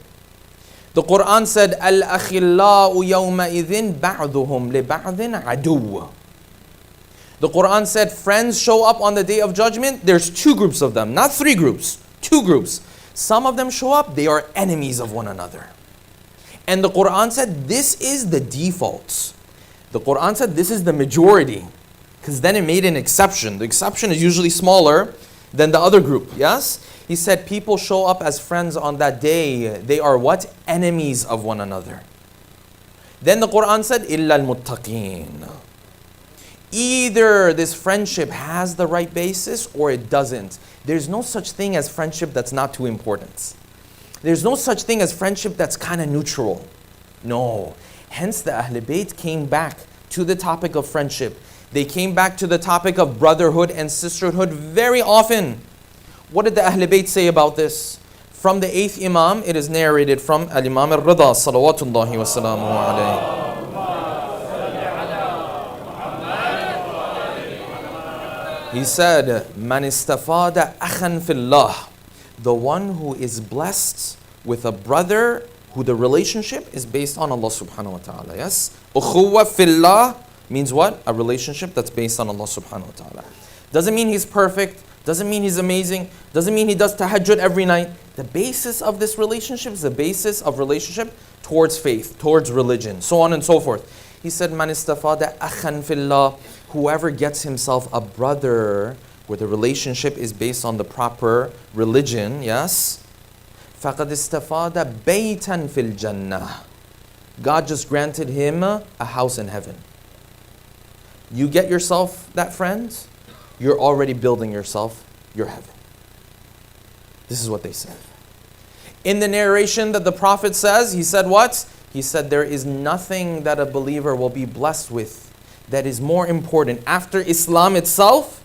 The Quran said, Al-akhillau yawma'idhin ba'duhum li ba'dhin adu. The Quran said, friends show up on the day of judgment. There's two groups of them, not three groups, two groups. Some of them show up, they are enemies of one another. And the Quran said, this is the default. The Quran said, this is the majority. Because then it made an exception. The exception is usually smaller than the other group, yes? He said, people show up as friends on that day. They are what? Enemies of one another. Then the Quran said, إِلَّا الْمُتَّقِينَ. Either this friendship has the right basis or it doesn't. There's no such thing as friendship that's not too important. There's no such thing as friendship that's kind of neutral. No. Hence the Ahl Bayt came back to the topic of friendship. They came back to the topic of brotherhood and sisterhood very often. What did the Ahl Bayt say about this? From the 8th Imam, it is narrated from Al-Imam al-Rida, salawatullahi wa salamuhu alayhi. He said, Man istafada akhan fillah. The one who is blessed with a brother who the relationship is based on Allah subhanahu wa ta'ala. Yes? Ukhuwa fillah means what? A relationship that's based on Allah subhanahu wa ta'ala. Doesn't mean he's perfect. Doesn't mean he's amazing. Doesn't mean he does tahajjud every night. The basis of this relationship is the basis of relationship towards faith, towards religion, so on and so forth. He said, Man istafada akhan fillah. Whoever gets himself a brother where the relationship is based on the proper religion, yes? فَقَدْ اسْتَفَادَ بَيْتًا فِي الْجَنَّةِ. God just granted him a house in heaven. You get yourself that friend, you're already building yourself your heaven. This is what they said. In the narration that the Prophet says, he said what? He said, there is nothing that a believer will be blessed with that is more important after Islam itself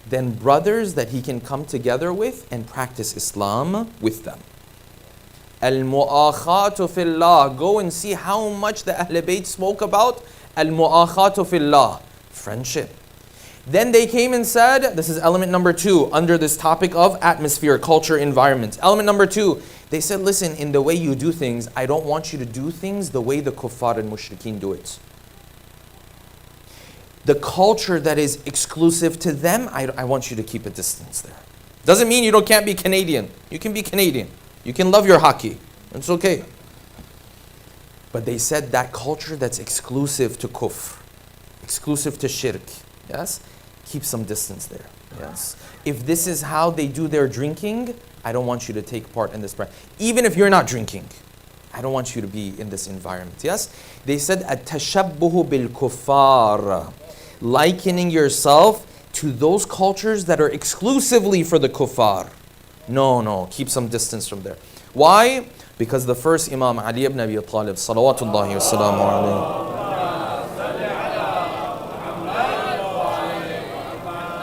than brothers that he can come together with and practice Islam with them. Al-mu'akhatu fillah. Go and see how much the Ahl Bayt spoke about al-mu'akhatu fillah, friendship. Then they came and said, this is element number 2 under this topic of atmosphere, culture, environment. Element number 2, they said, listen, in the way you do things, I don't want you to do things the way the kuffar and mushrikeen do it. The culture that is exclusive to them, I want you to keep a distance there. Doesn't mean you can't be Canadian. You can be Canadian. You can love your hockey. It's okay. But they said that culture that's exclusive to kufr, exclusive to shirk, yes? Keep some distance there, yes? If this is how they do their drinking, I don't want you to take part in this practice. Even if you're not drinking, I don't want you to be in this environment, yes? They said, at-tashabbuhu bil-kuffar, likening yourself to those cultures that are exclusively for the kuffar. No, keep some distance from there. Why? Because the first Imam Ali ibn Abi Talib, salawatullahi wa salamu alayhi,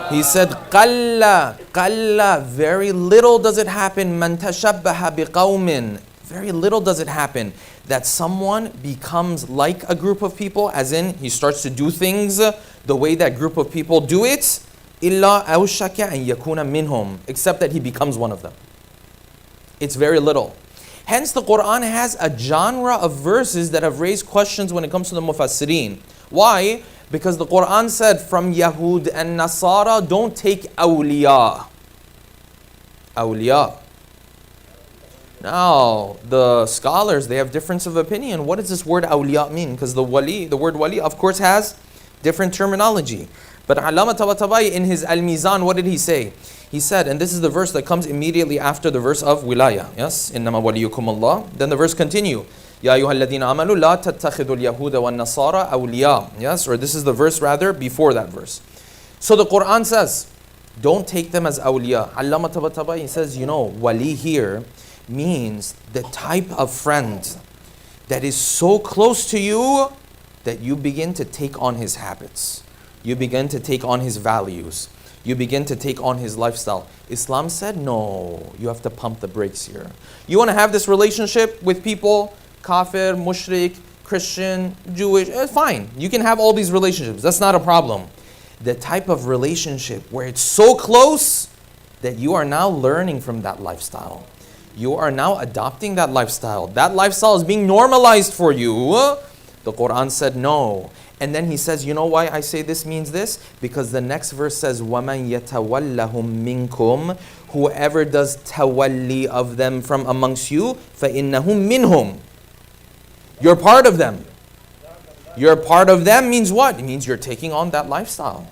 he said, qalla, very little does it happen, man tashabbaha biqawmin, very little does it happen that someone becomes like a group of people, as in he starts to do things the way that group of people do it, illa awshaka an yakuna minhum, except that he becomes one of them. It's very little. Hence the Quran has a genre of verses that have raised questions when it comes to the mufassirin. Why? Because the Quran said from Yahud and Nasara, don't take awliya. Awliya. Now, the scholars, they have difference of opinion. What does this word awliya mean? Because the word wali, of course, has different terminology. But Allama Tabatabai in his Al-Mizan, what did he say? He said, and this is the verse that comes immediately after the verse of wilaya. Yes? Innama waliyukum Allah. Then the verse continue. Ya ayyuhalladhina amanu la tattakhidul yahuda wa nasara awliya. Yes? Or this is the verse rather before that verse. So the Quran says, don't take them as awliya. Allama Tabatabai, he says, wali here means the type of friend that is so close to you that you begin to take on his habits. You begin to take on his values. You begin to take on his lifestyle. Islam said, no, you have to pump the brakes here. You want to have this relationship with people, kafir, mushrik, Christian, Jewish, fine. You can have all these relationships. That's not a problem. The type of relationship where it's so close that you are now learning from that lifestyle. You are now adopting that lifestyle. That lifestyle is being normalized for you. The Quran said no. And then he says, you know why I say this means this? Because the next verse says, وَمَنْ يَتَوَلَّهُمْ مِنْكُمْ Whoever does tawalli of them from amongst you, فَإِنَّهُمْ مِنْهُمْ You're part of them. You're part of them means what? It means you're taking on that lifestyle.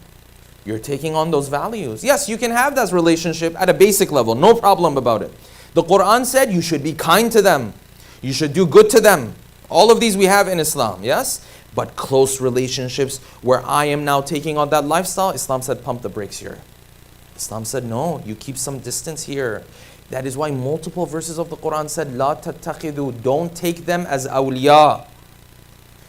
You're taking on those values. Yes, you can have that relationship at a basic level. No problem about it. The Quran said you should be kind to them. You should do good to them. All of these we have in Islam, yes? But close relationships where I am now taking on that lifestyle, Islam said pump the brakes here. Islam said no, you keep some distance here. That is why multiple verses of the Quran said, La tattakhidu, don't take them as awliya.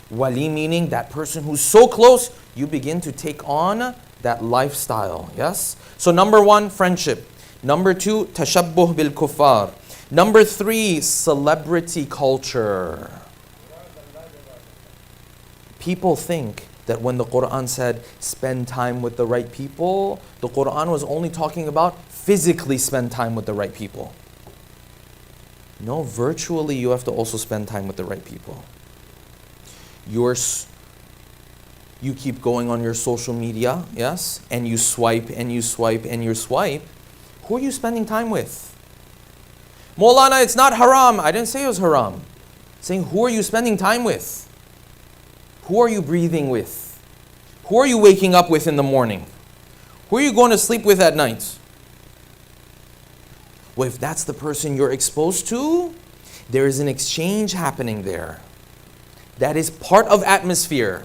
Wali meaning that person who's so close, you begin to take on that lifestyle, yes? So number one, friendship. Number two, tashabbuh bil kuffar. Number three, celebrity culture. People think that when the Quran said spend time with the right people, the Quran was only talking about physically spend time with the right people. No, virtually you have to also spend time with the right people. You keep going on your social media, yes? And you swipe and you swipe and you swipe. Who are you spending time with? Maulana, it's not haram. I didn't say it was haram. I'm saying who are you spending time with? Who are you breathing with? Who are you waking up with in the morning? Who are you going to sleep with at night? Well, if that's the person you're exposed to, there is an exchange happening there. That is part of atmosphere.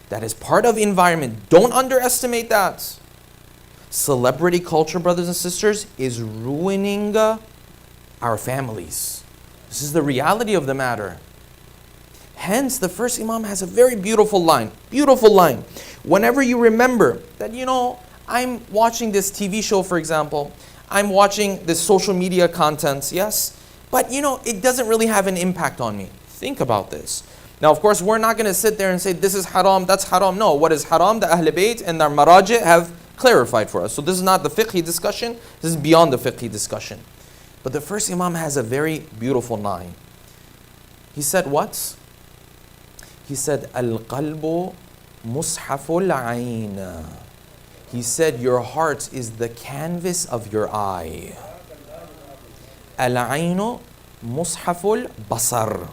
That is part of environment. Don't underestimate that. Celebrity culture, brothers and sisters, is ruining our families. This is the reality of the matter. Hence, the first Imam has a very beautiful line. Beautiful line. Whenever you remember that, I'm watching this TV show, for example. I'm watching this social media content, yes? But, it doesn't really have an impact on me. Think about this. Now, of course, we're not going to sit there and say, this is haram, that's haram. No, what is haram, the Ahl Bayt and their Maraji have clarified for us. So this is not the fiqhi discussion. This is beyond the fiqhi discussion. But the first Imam has a very beautiful line. He said what? He said, Al-qalbu mushaful ayn. He said, your heart is the canvas of your eye. Al-aynu mushaful basar.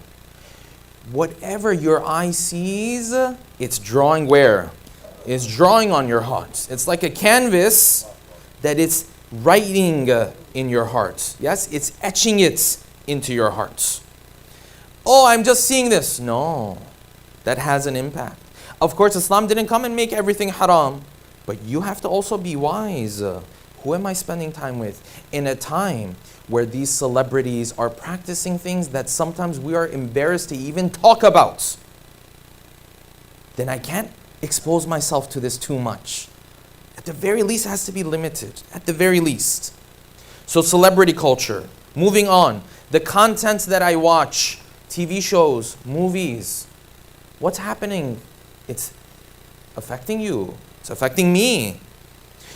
Whatever your eye sees, it's drawing where? It's drawing on your heart. It's like a canvas that it's writing in your heart. Yes, it's etching it into your heart. Oh, I'm just seeing this. No, that has an impact. Of course, Islam didn't come and make everything haram, but you have to also be wise. Who am I spending time with? In a time where these celebrities are practicing things that sometimes we are embarrassed to even talk about, then I can't expose myself to this too much. At the very least, it has to be limited. At the very least. So celebrity culture. Moving on. The content that I watch, TV shows, movies. What's happening? It's affecting you. It's affecting me.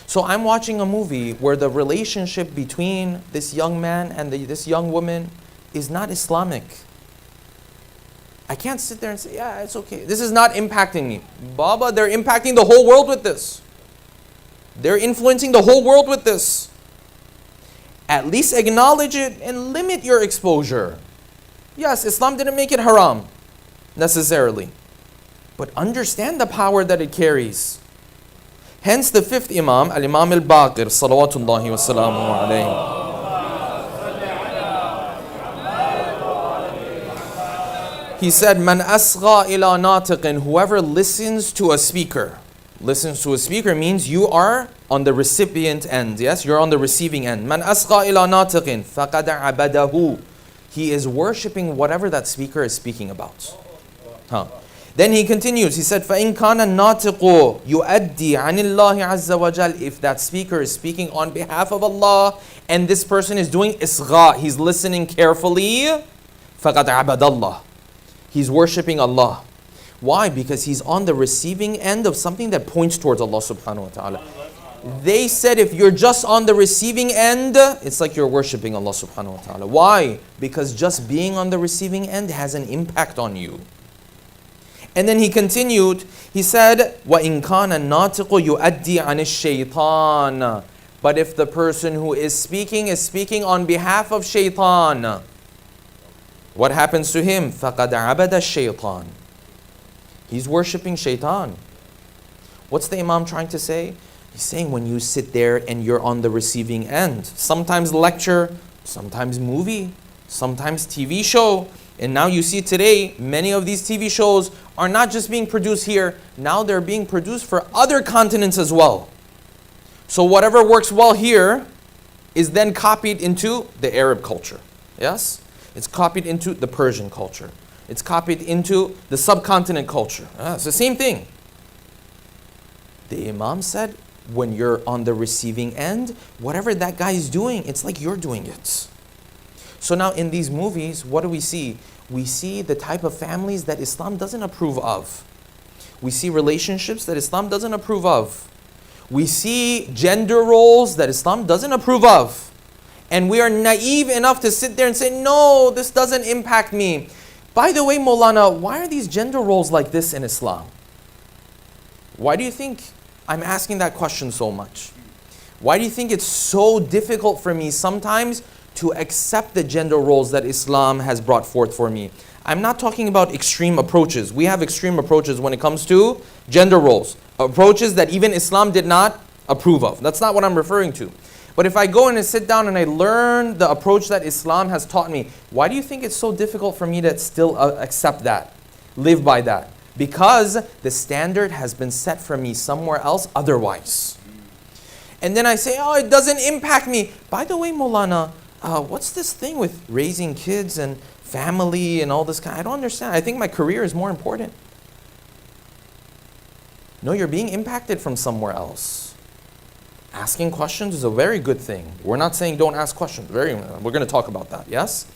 So I'm watching a movie where the relationship between this young man and this young woman is not Islamic. I can't sit there and say, yeah, it's okay. This is not impacting me. Baba, they're impacting the whole world with this. They're influencing the whole world with this. At least acknowledge it and limit your exposure. Yes, Islam didn't make it haram, necessarily. But understand the power that it carries. Hence the fifth Imam, Al-Imam Al-Baqir, salawatullahi wa salamu alayhi. He said, Man asgha ila natiqin, whoever listens to a speaker. Listens to a speaker means you are on the recipient end. Yes, you're on the receiving end. Man asgha ila natiqin, faqad abadahu. He is worshipping whatever that speaker is speaking about. Then he continues, he said, فَإِنْ كَانَ النَّاطِقُ يُؤَدِّي عَنِ اللَّهِ عَزَّ وَجَلَ. If that speaker is speaking on behalf of Allah, and this person is doing isgha, he's listening carefully, فَقَدْ عَبَدَ اللَّهِ. He's worshipping Allah. Why? Because he's on the receiving end of something that points towards Allah subhanahu wa ta'ala. They said if you're just on the receiving end, it's like you're worshipping Allah subhanahu wa ta'ala. Why? Because just being on the receiving end has an impact on you. And then he continued, he said, وَإِنْ كَانَ النَّاطِقُ يُؤَدِّي عَنِ الشَّيْطَانِ. But if the person who is speaking on behalf of shaitan, what happens to him? فَقَدْ عَبَدَ الشَّيْطَانِ. He's worshipping shaitan. What's the Imam trying to say? He's saying when you sit there and you're on the receiving end, sometimes lecture, sometimes movie, sometimes TV show, and now you see today, many of these TV shows are not just being produced here, now they're being produced for other continents as well. So whatever works well here is then copied into the Arab culture. Yes? It's copied into the Persian culture. It's copied into the subcontinent culture. It's the same thing. The Imam said, when you're on the receiving end, whatever that guy is doing, it's like you're doing it. So now in these movies, what do we see? We see the type of families that Islam doesn't approve of. We see relationships that Islam doesn't approve of. We see gender roles that Islam doesn't approve of. And we are naive enough to sit there and say, no, this doesn't impact me. By the way, Maulana, why are these gender roles like this in Islam? Why do you think I'm asking that question so much? Why do you think it's so difficult for me sometimes to accept the gender roles that Islam has brought forth for me? I'm not talking about extreme approaches. We have extreme approaches when it comes to gender roles. Approaches that even Islam did not approve of. That's not what I'm referring to. But if I go in and sit down and I learn the approach that Islam has taught me, why do you think it's so difficult for me to still accept that, live by that? Because the standard has been set for me somewhere else otherwise. And then I say, oh, it doesn't impact me. By the way, Maulana, what's this thing with raising kids and family and all this kind? I don't understand. I think my career is more important. No, you're being impacted from somewhere else. Asking questions is a very good thing. We're not saying don't ask questions. We're going to talk about that, yes?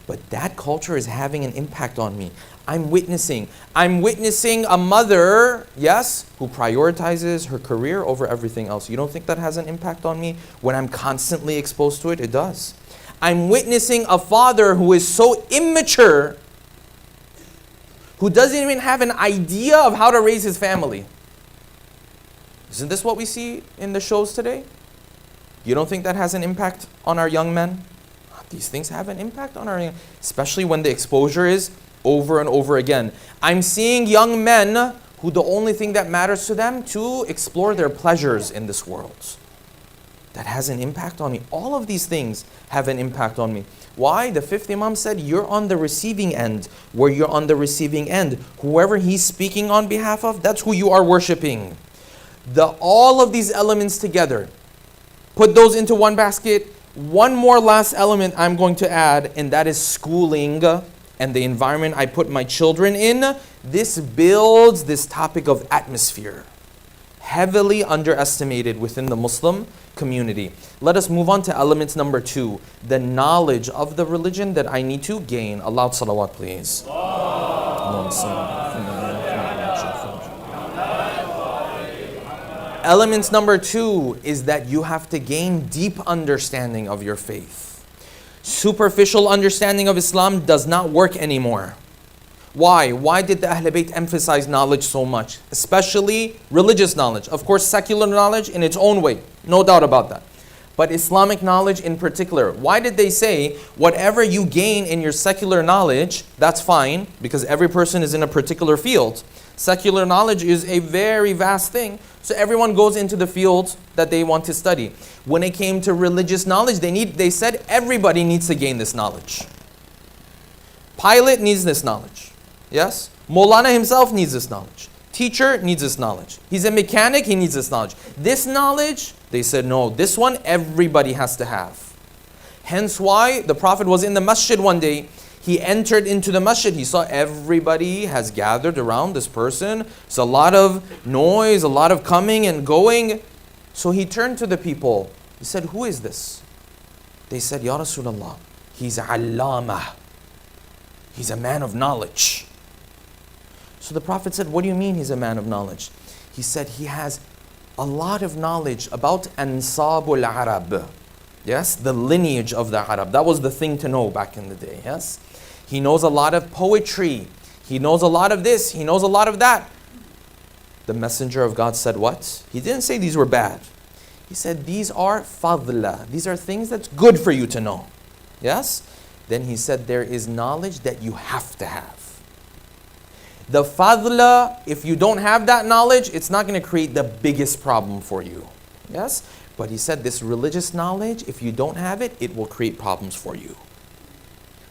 But that culture is having an impact on me. I'm witnessing a mother, yes, who prioritizes her career over everything else. You don't think that has an impact on me? When I'm constantly exposed to it, it does. I'm witnessing a father who is so immature, who doesn't even have an idea of how to raise his family. Isn't this what we see in the shows today? You don't think that has an impact on our young men? These things have an impact on our young, especially when the exposure is over and over again. I'm seeing young men who the only thing that matters to them to explore their pleasures in this world. That has an impact on me. All of these things have an impact on me. Why? The fifth Imam said, you're on the receiving end. Where you're on the receiving end, whoever he's speaking on behalf of, that's who you are worshipping. All of these elements together, put those into one basket. One more last element I'm going to add, and that is schooling and the environment I put my children in. This builds this topic of atmosphere, heavily underestimated within the Muslim community. Let us move on to element number 2, the knowledge of the religion that I need to gain. A loud salawat, please. Element number 2 is that you have to gain deep understanding of your faith. Superficial understanding of Islam does not work anymore. Why? Why did the Ahl Bayt emphasize knowledge so much? Especially religious knowledge. Of course, secular knowledge in its own way. No doubt about that. But Islamic knowledge in particular. Why did they say, whatever you gain in your secular knowledge, that's fine, because every person is in a particular field. Secular knowledge is a very vast thing. So everyone goes into the field that they want to study. When it came to religious knowledge, they said everybody needs to gain this knowledge. Pilot needs this knowledge. Yes? Maulana himself needs this knowledge. Teacher needs this knowledge. He's a mechanic, he needs this knowledge. This knowledge, they said no, this one everybody has to have. Hence why the Prophet was in the masjid one day. He entered into the masjid. He saw everybody has gathered around this person. It's a lot of noise, a lot of coming and going. So he turned to the people. He said, who is this? They said, Ya Rasulullah, he's Allama. He's a man of knowledge. So the Prophet said, what do you mean he's a man of knowledge? He said he has a lot of knowledge about Ansabul Arab. Yes, the lineage of the Arab. That was the thing to know back in the day. Yes, he knows a lot of poetry. He knows a lot of this. He knows a lot of that. The Messenger of God said what? He didn't say these were bad. He said these are fadla. These are things that's good for you to know. Yes? Then he said there is knowledge that you have to have. The fadla, if you don't have that knowledge, it's not going to create the biggest problem for you. Yes? But he said this religious knowledge, if you don't have it, it will create problems for you.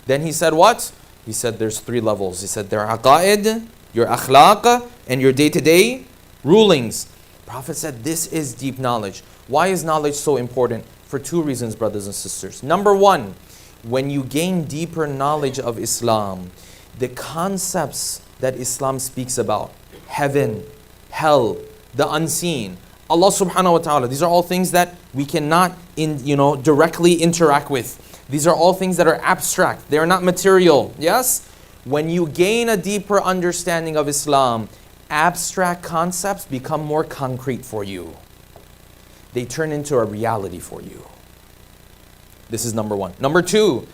Then he said what? He said there's 3 levels. He said there are aqaid, your akhlaq, and your day-to-day rulings. Prophet said this is deep knowledge. Why is knowledge so important? For 2 reasons, brothers and sisters. Number 1, when you gain deeper knowledge of Islam, the concepts that Islam speaks about, heaven, hell, the unseen, Allah subhanahu wa ta'ala, these are all things that we cannot directly interact with. These are all things that are abstract. They are not material. Yes? When you gain a deeper understanding of Islam, abstract concepts become more concrete for you. They turn into a reality for you. This is number 1. Number 2,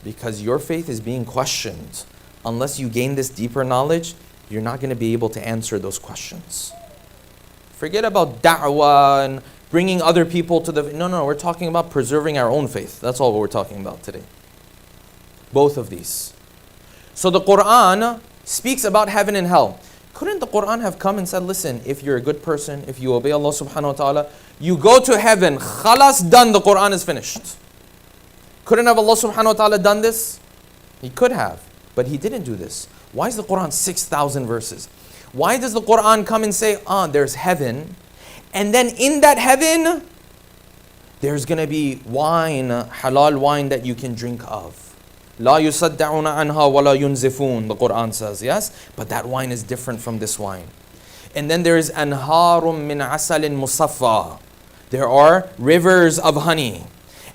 because your faith is being questioned. Unless you gain this deeper knowledge, you're not going to be able to answer those questions. Forget about da'wah and bringing other people to the... No, we're talking about preserving our own faith. That's all we're talking about today. Both of these. So the Quran speaks about heaven and hell. Couldn't the Quran have come and said, listen, if you're a good person, if you obey Allah subhanahu wa ta'ala, you go to heaven, khalas, done, the Quran is finished. Couldn't have Allah subhanahu wa ta'ala done this? He could have. But he didn't do this. Why is the Quran 6,000 verses? Why does the Quran come and say, there's heaven, and then in that heaven, there's going to be wine, halal wine that you can drink of. La yusaddauna anha wa la yunzifun, the Quran says, yes? But that wine is different from this wine. And then there is anharum min asalin musaffa. There are rivers of honey.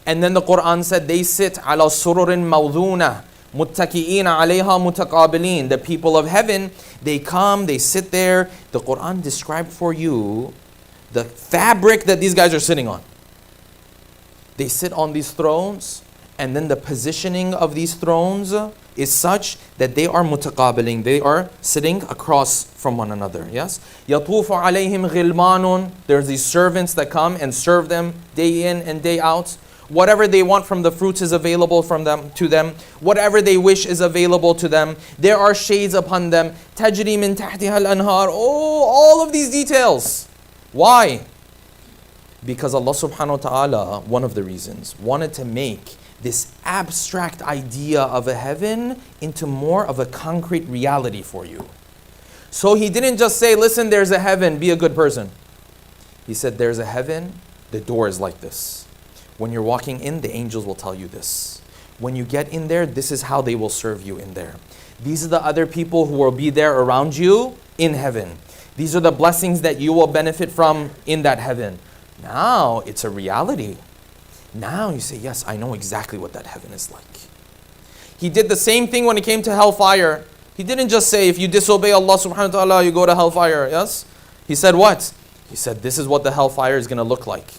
And then the Quran said they sit ala sururin mawduna. Muttaki'ina alayha mutaqabilin. The people of heaven, they come, they sit there. The Quran described for you the fabric that these guys are sitting on. They sit on these thrones, and then the positioning of these thrones is such that they are mutaqabilin. They are sitting across from one another. Yes? Yatufu alayhim ghilmanun. There's these servants that come and serve them day in and day out. Whatever they want from the fruits is available to them. Whatever they wish is available to them. There are shades upon them. Tajri min tahtiha al-anhar. Oh, all of these details. Why? Because Allah subhanahu wa ta'ala, one of the reasons, wanted to make this abstract idea of a heaven into more of a concrete reality for you. So He didn't just say, listen, there's a heaven, be a good person. He said, there's a heaven, the door is like this. When you're walking in, the angels will tell you this. When you get in there, this is how they will serve you in there. These are the other people who will be there around you in heaven. These are the blessings that you will benefit from in that heaven. Now it's a reality. Now you say, yes, I know exactly what that heaven is like. He did the same thing when it came to hellfire. He didn't just say, if you disobey Allah subhanahu wa ta'ala, you go to hellfire. Yes? He said what? He said, this is what the hellfire is going to look like.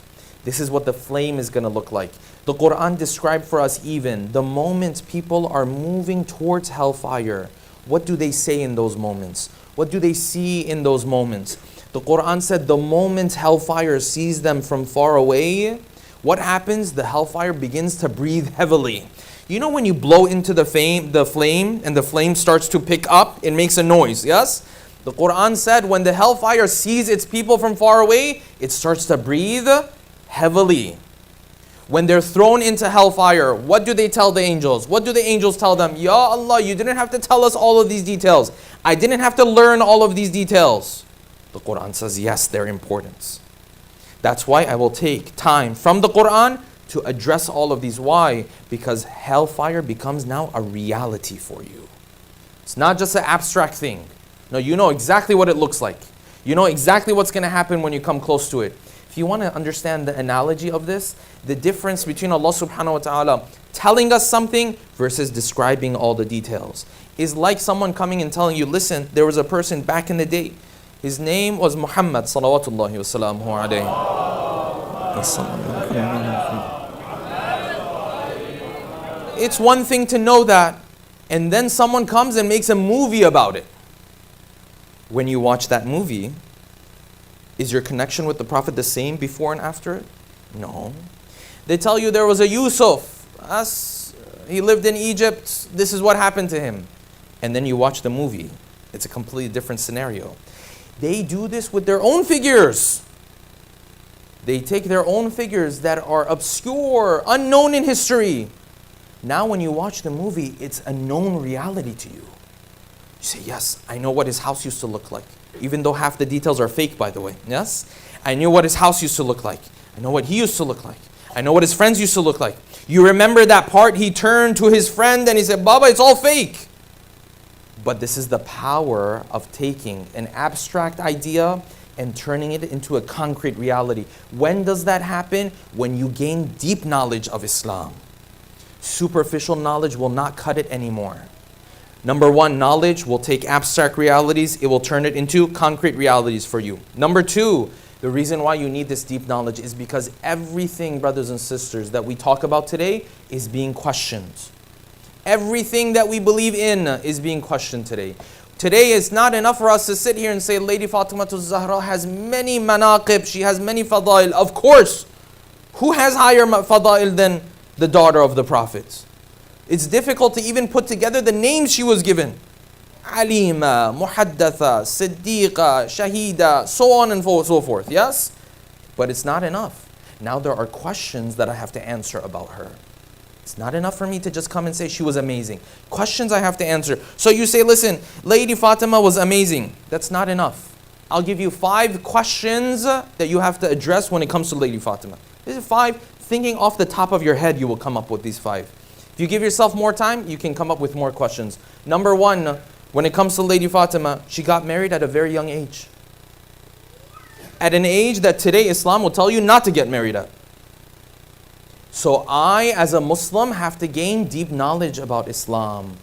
This is what the flame is going to look like. The Quran described for us even the moments people are moving towards hellfire. What do they say in those moments? What do they see in those moments? The Quran said the moment hellfire sees them from far away, what happens? The hellfire begins to breathe heavily. You know when you blow into the flame and the flame starts to pick up, it makes a noise, yes? The Quran said when the hellfire sees its people from far away, it starts to breathe heavily. When they're thrown into hellfire, what do they tell the angels? What do the angels tell them? Ya Allah, you didn't have to tell us all of these details. I didn't have to learn all of these details. The Quran says, yes, they're important. That's why I will take time from the Quran to address all of these. Why? Because hellfire becomes now a reality for you. It's not just an abstract thing. No, you know exactly what it looks like. You know exactly what's going to happen when you come close to it. If you want to understand the analogy of this, the difference between Allah subhanahu wa ta'ala telling us something versus describing all the details is like someone coming and telling you, listen, there was a person back in the day. His name was Muhammad salawatullahi wa salamuhu alayhi. It's one thing to know that, and then someone comes and makes a movie about it. When you watch that movie, is your connection with the Prophet the same before and after it? No. They tell you there was a Yusuf. He lived in Egypt. This is what happened to him. And then you watch the movie. It's a completely different scenario. They do this with their own figures. They take their own figures that are obscure, unknown in history. Now when you watch the movie, it's a known reality to you. You say, yes, I know what his house used to look like. Even though half the details are fake, by the way. Yes? I knew what his house used to look like. I know what he used to look like. I know what his friends used to look like. You remember that part he turned to his friend and he said, Baba, it's all fake. But this is the power of taking an abstract idea and turning it into a concrete reality. When does that happen? When you gain deep knowledge of Islam. Superficial knowledge will not cut it anymore. Number one, knowledge will take abstract realities, it will turn it into concrete realities for you. Number two, the reason why you need this deep knowledge is because everything, brothers and sisters, that we talk about today is being questioned. Everything that we believe in is being questioned today. Today it's not enough for us to sit here and say, Lady Fatima Zahra has many manaqib, she has many fadail. Of course, who has higher fadail than the daughter of the Prophet? It's difficult to even put together the names she was given. Alima, Muhaddatha, Siddiqa, Shahida, so on and so forth, yes? But it's not enough. Now there are questions that I have to answer about her. It's not enough for me to just come and say she was amazing. Questions I have to answer. So you say, listen, Lady Fatima was amazing. That's not enough. I'll give you 5 questions that you have to address when it comes to Lady Fatima. These are 5, thinking off the top of your head, you will come up with these 5. If you give yourself more time, you can come up with more questions. Number 1, when it comes to Lady Fatima, she got married at a very young age. At an age that today Islam will tell you not to get married at. So I, as a Muslim, have to gain deep knowledge about Islam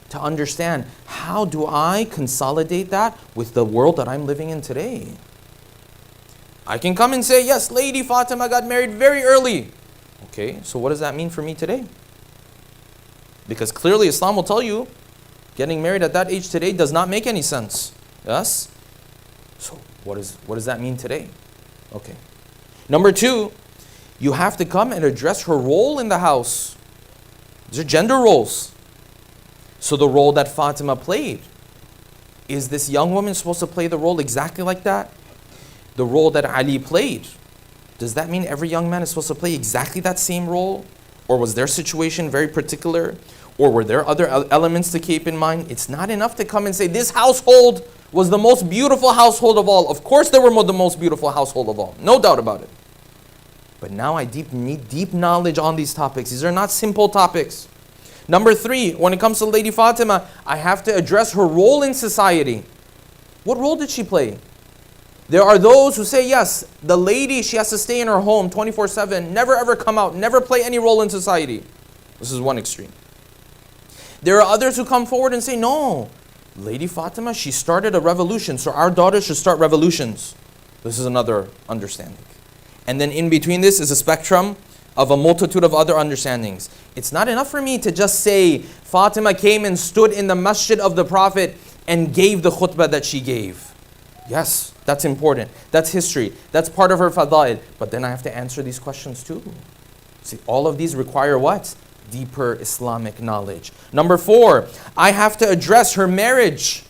to understand how do I consolidate that with the world that I'm living in today. I can come and say, yes, Lady Fatima got married very early. Okay, so what does that mean for me today? Because clearly Islam will tell you getting married at that age today does not make any sense. Yes? So what does that mean today? Okay. Number 2, you have to come and address her role in the house. These are gender roles. So the role that Fatima played, is this young woman supposed to play the role exactly like that? The role that Ali played, does that mean every young man is supposed to play exactly that same role? Or was their situation very particular? Or were there other elements to keep in mind? It's not enough to come and say, this household was the most beautiful household of all. Of course they were the most beautiful household of all. No doubt about it. But now I need deep knowledge on these topics. These are not simple topics. Number 3, when it comes to Lady Fatima, I have to address her role in society. What role did she play? There are those who say, yes, the lady, she has to stay in her home 24/7, never ever come out, never play any role in society. This is one extreme. There are others who come forward and say, no, Lady Fatima, she started a revolution, so our daughters should start revolutions. This is another understanding. And then in between this is a spectrum of a multitude of other understandings. It's not enough for me to just say Fatima came and stood in the masjid of the Prophet and gave the khutbah that she gave. Yes, that's important. That's history. That's part of her fadail. But then I have to answer these questions too. See, all of these require what? Deeper Islamic knowledge. Number 4, I have to address her marriage.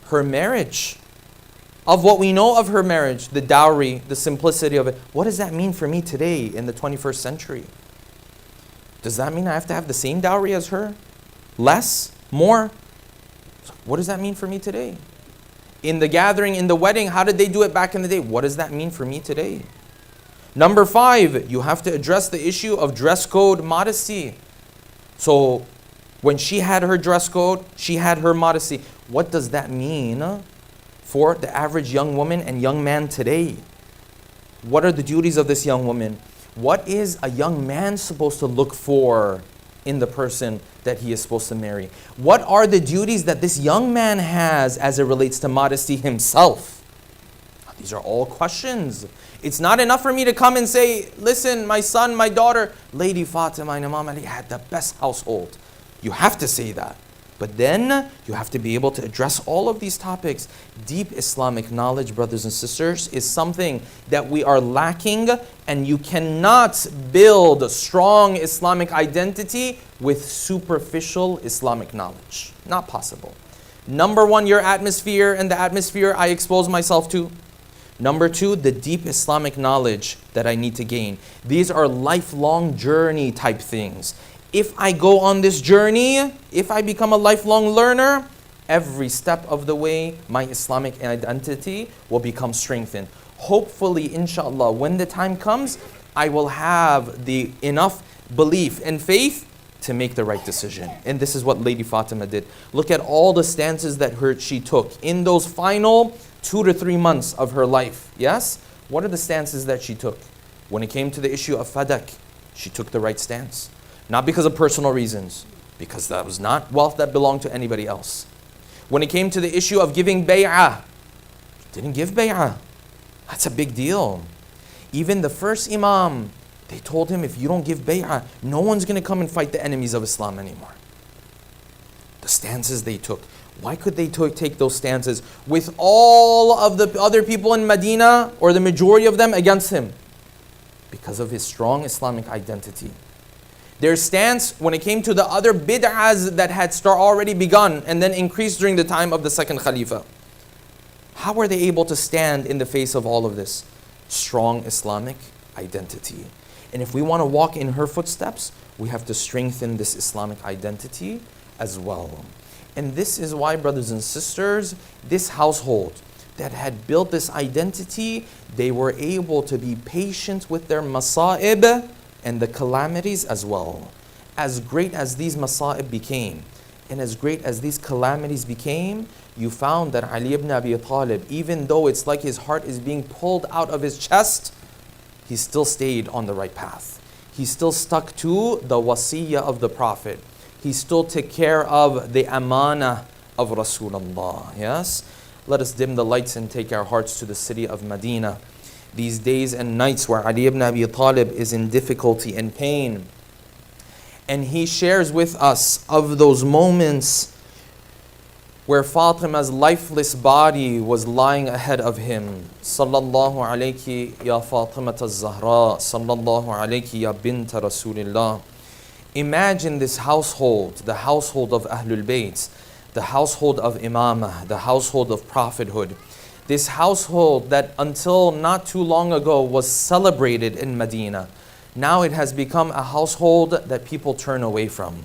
Her marriage. Of what we know of her marriage, the dowry, the simplicity of it. What does that mean for me today in the 21st century? Does that mean I have to have the same dowry as her? Less? More? What does that mean for me today? In the gathering, in the wedding, how did they do it back in the day? What does that mean for me today? Number 5, you have to address the issue of dress code modesty. So when she had her dress code, she had her modesty. What does that mean for the average young woman and young man today? What are the duties of this young woman? What is a young man supposed to look for in the person that he is supposed to marry? What are the duties that this young man has as it relates to modesty himself? These are all questions. It's not enough for me to come and say, listen, my son, my daughter, Lady Fatima and Imam Ali had the best household. You have to say that. But then you have to be able to address all of these topics. Deep Islamic knowledge, brothers and sisters, is something that we are lacking, and you cannot build a strong Islamic identity with superficial Islamic knowledge. Not possible. Number 1, your atmosphere and the atmosphere I expose myself to. Number 2, the deep Islamic knowledge that I need to gain. These are lifelong journey type things. If I go on this journey, if I become a lifelong learner, every step of the way, my Islamic identity will become strengthened. Hopefully, inshallah, when the time comes, I will have the enough belief and faith to make the right decision. And this is what Lady Fatima did. Look at all the stances that she took in those final 2 to 3 months of her life. Yes? What are the stances that she took? When it came to the issue of fadak, she took the right stance. Not because of personal reasons, because that was not wealth that belonged to anybody else. When it came to the issue of giving bay'ah, didn't give bay'ah. That's a big deal. Even the first imam, they told him, if you don't give bay'ah, no one's going to come and fight the enemies of Islam anymore. The stances they took. Why could they take those stances with all of the other people in Medina, or the majority of them, against him? Because of his strong Islamic identity. Their stance when it came to the other bid'ahs that had already begun and then increased during the time of the second Khalifa. How were they able to stand in the face of all of this? Strong Islamic identity. And if we want to walk in her footsteps, we have to strengthen this Islamic identity as well. And this is why, brothers and sisters, this household that had built this identity, they were able to be patient with their masa'ib and the calamities as well. As great as these masa'ib became, and as great as these calamities became, you found that Ali ibn Abi Talib, even though it's like his heart is being pulled out of his chest, he still stayed on the right path. He still stuck to the wasiyah of the Prophet. He still took care of the amana of Rasulullah. Yes? Let us dim the lights and take our hearts to the city of Medina. These days and nights where Ali ibn Abi Talib is in difficulty and pain. And he shares with us of those moments where Fatima's lifeless body was lying ahead of him. Sallallahu alayki ya Fatimata az-Zahra, sallallahu alayki ya binta Rasulillah. Imagine this household, the household of Ahlul Bayt, the household of Imamah, the household of prophethood. This household that until not too long ago was celebrated in Medina. Now it has become a household that people turn away from.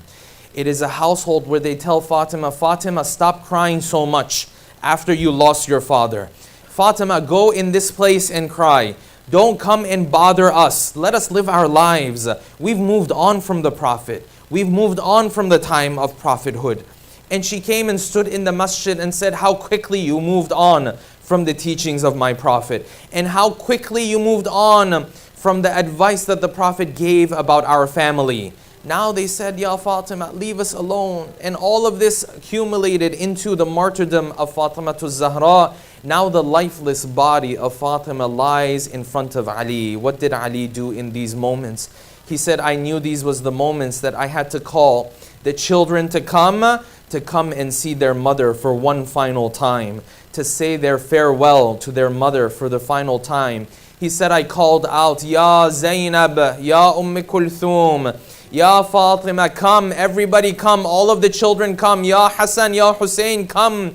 It is a household where they tell Fatima, Fatima, stop crying so much after you lost your father. Fatima, go in this place and cry. Don't come and bother us. Let us live our lives. We've moved on from the Prophet. We've moved on from the time of prophethood. And she came and stood in the masjid and said, how quickly you moved on from the teachings of my Prophet, and how quickly you moved on from the advice that the Prophet gave about our family. Now they said, Ya Fatima, leave us alone. And all of this accumulated into the martyrdom of Fatima az-Zahra. Now the lifeless body of Fatima lies in front of Ali. What did Ali do in these moments? He said, I knew these was the moments that I had to call the children to come and see their mother for one final time, to say their farewell to their mother for the final time. He said, I called out, Ya Zainab, Ya Kulthum, Ya Fatima, come, everybody come, all of the children come, Ya Hassan, Ya Hussein, come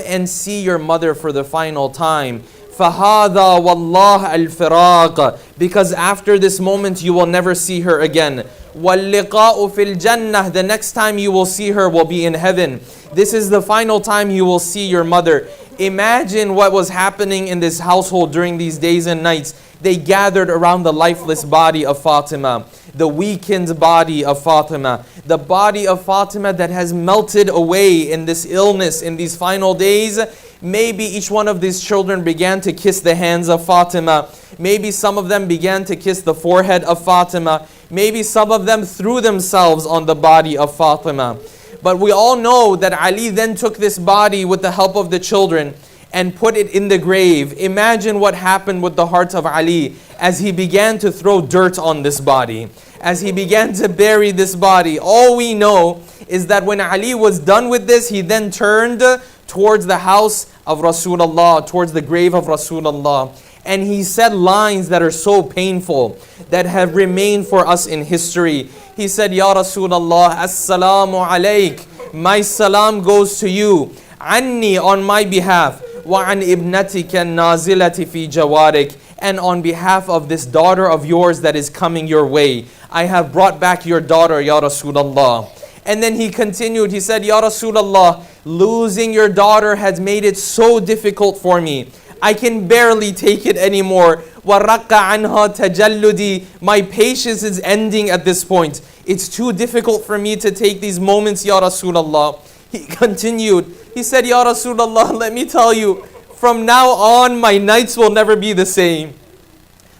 and see your mother for the final time. فَهَذَا وَاللَّهِ الْفِرَاقِ, because after this moment you will never see her again. وَاللِّقَاءُ فِي الْجَنَّةِ, the next time you will see her will be in heaven. This is the final time you will see your mother. Imagine what was happening in this household during these days and nights. They gathered around the lifeless body of Fatima, the weakened body of Fatima, the body of Fatima that has melted away in this illness in these final days. Maybe each one of these children began to kiss the hands of Fatima. Maybe some of them began to kiss the forehead of Fatima. Maybe some of them threw themselves on the body of Fatima. But we all know that Ali then took this body with the help of the children and put it in the grave. Imagine what happened with the heart of Ali as he began to throw dirt on this body, as he began to bury this body. All we know is that when Ali was done with this, he then turned towards the house of Rasulullah, towards the grave of Rasulullah. And he said lines that are so painful, that have remained for us in history. He said, Ya Rasulullah, Assalamu alayk, my salam goes to you, Anni, on my behalf, wa an ibnatika nazilati fi jawarik, and on behalf of this daughter of yours that is coming your way. I have brought back your daughter, Ya Rasulullah. And then he continued, he said, Ya Rasulullah, losing your daughter has made it so difficult for me. I can barely take it anymore. وَرَقَّ عَنْهَا تَجَلُّدِي, my patience is ending at this point. It's too difficult for me to take these moments, Ya Rasulullah. He continued, he said, Ya Rasulullah, let me tell you, from now on my nights will never be the same.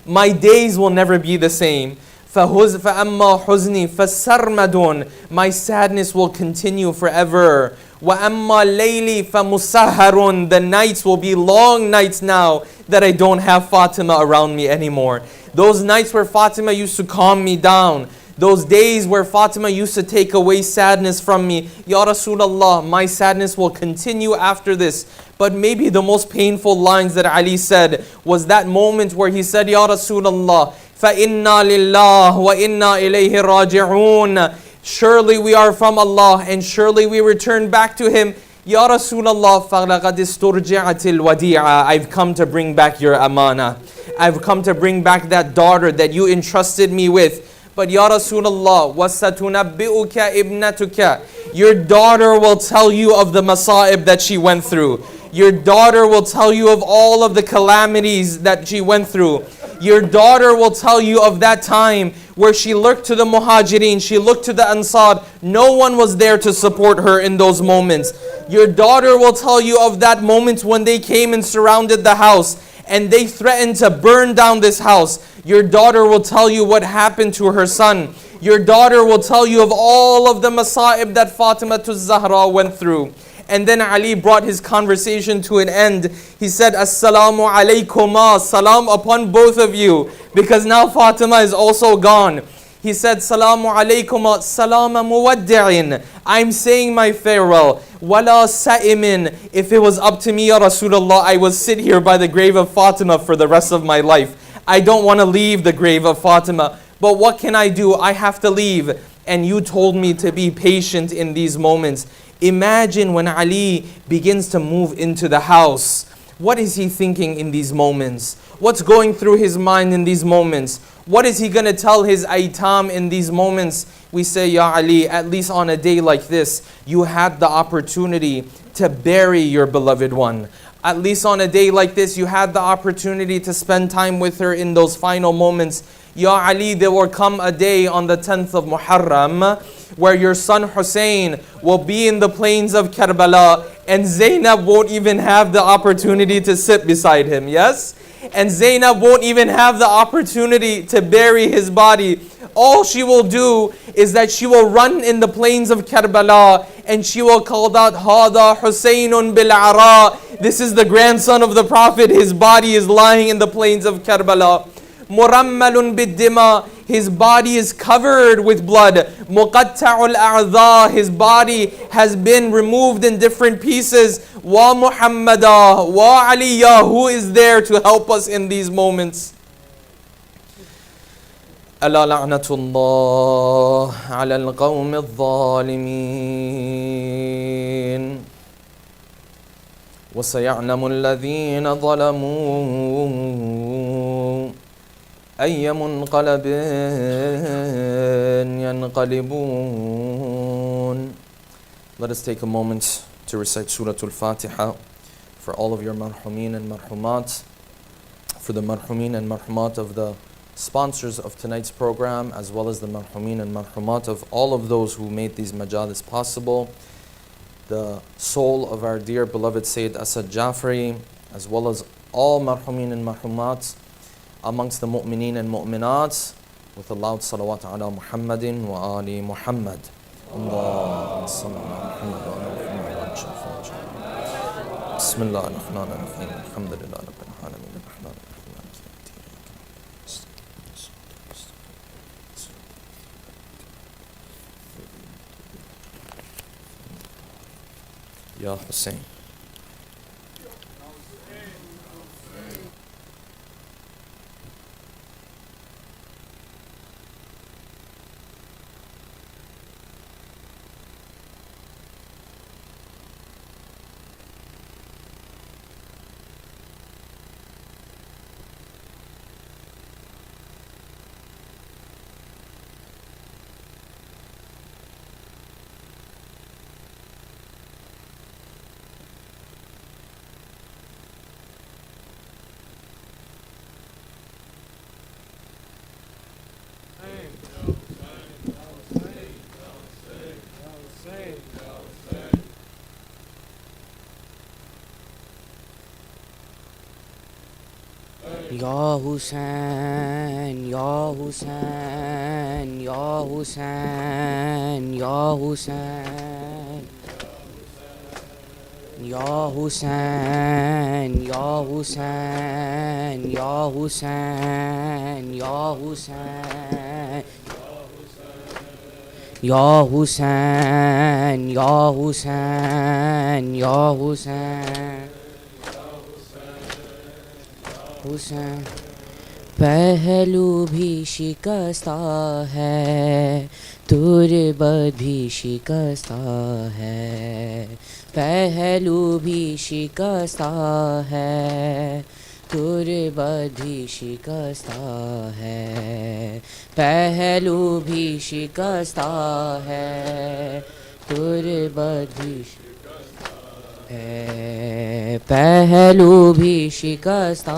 My days will never be the same. فَأَمَّا حُزْنِي فَسَرْمَدٌ, my sadness will continue forever. وَأَمَّا لَيْلِي فَمُسَهَّرٌ, the nights will be long nights now that I don't have Fatima around me anymore. Those nights where Fatima used to calm me down, those days where Fatima used to take away sadness from me. Ya Rasulullah, my sadness will continue after this. But maybe the most painful lines that Ali said was that moment where he said, Ya Rasulullah, فَإِنَّا لِلَّهِ وَإِنَّا إِلَيْهِ رَاجِعُونَ, surely we are from Allah and surely we return back to Him. Ya Rasulullah, فَلَقَدْ اسْتُرْجِعَتِ الْوَدِيعَ, I've come to bring back your amana. I've come to bring back that daughter that you entrusted me with. But Ya Rasulullah, وَسَتُنَبِّئُكَ إِبْنَتُكَ, your daughter will tell you of the masa'ib that she went through. Your daughter will tell you of all of the calamities that she went through. Your daughter will tell you of that time where she looked to the Muhajirin, she looked to the Ansar. No one was there to support her in those moments. Your daughter will tell you of that moment when they came and surrounded the house and they threatened to burn down this house. Your daughter will tell you what happened to her son. Your daughter will tell you of all of the masa'ib that Fatima Zahra went through. And then Ali brought his conversation to an end. He said, Assalamu alaykuma, salam upon both of you, because now Fatima is also gone. He said, Salamu alaykuma, salama muwaddi'in, I'm saying my farewell. Wala sa'imin, if it was up to me, Ya Rasulullah, I would sit here by the grave of Fatima for the rest of my life. I don't want to leave the grave of Fatima. But what can I do? I have to leave. And you told me to be patient in these moments. Imagine when Ali begins to move into the house. What is he thinking in these moments? What's going through his mind in these moments? What is he going to tell his aitam in these moments? We say, Ya Ali, at least on a day like this, you had the opportunity to bury your beloved one. At least on a day like this, you had the opportunity to spend time with her in those final moments. Ya Ali, there will come a day on the 10th of Muharram where your son Hussein will be in the plains of Karbala and Zainab won't even have the opportunity to sit beside him, yes? And Zainab won't even have the opportunity to bury his body. All she will do is that she will run in the plains of Karbala and she will call out, Hada Husaynun bil Ara. This is the grandson of the Prophet. His body is lying in the plains of Karbala. Murammalun bid-dima. His body is covered with blood. Muqatta'ul a'dha. His body has been removed in different pieces. Wa Muhammada wa Aliyah. Who is there to help us in these moments? ألا لعنة الله على القوم الظالمين وسيعلم الذين ظلموا أي منقلب ينقلبون. Let us take a moment to recite Surah Al-Fatiha for all of your marhumin and marhumat, for the marhumin and marhumat of the sponsors of tonight's program, as well as the marhumin and marhumat of all of those who made these majalis possible, the soul of our dear beloved Sayyid Asad Jafri, as well as all marhumin and marhumat amongst the mu'mineen and mu'minat, with a loud salawat ala Muhammadin wa ali Muhammad. Allahumma salli ala Muhammad wa ala Muhammad wa ala Bismillah ar-Rahman ar-Rahim. Alhamdulillah Rabbil Alameen. Ar-Rahman ar-Rahim. Ya Hussein. Ya Hussein, Ya Hussein, Ya Hussein, Ya Hussein, Ya Hussein, Ya Hussein, Ya Hussein, Ya Hussein, Ya Hussein, Ya Hussein, Ya Hussein, حسین پہلو بھی شکستہ ہے تربت بھی شکستہ ہے پہلو بھی شکستہ ہے تربت بھی شکستہ ہے پہلو بھی شکستہ ہے تربت بھی ہے پہلو بھی شکستہ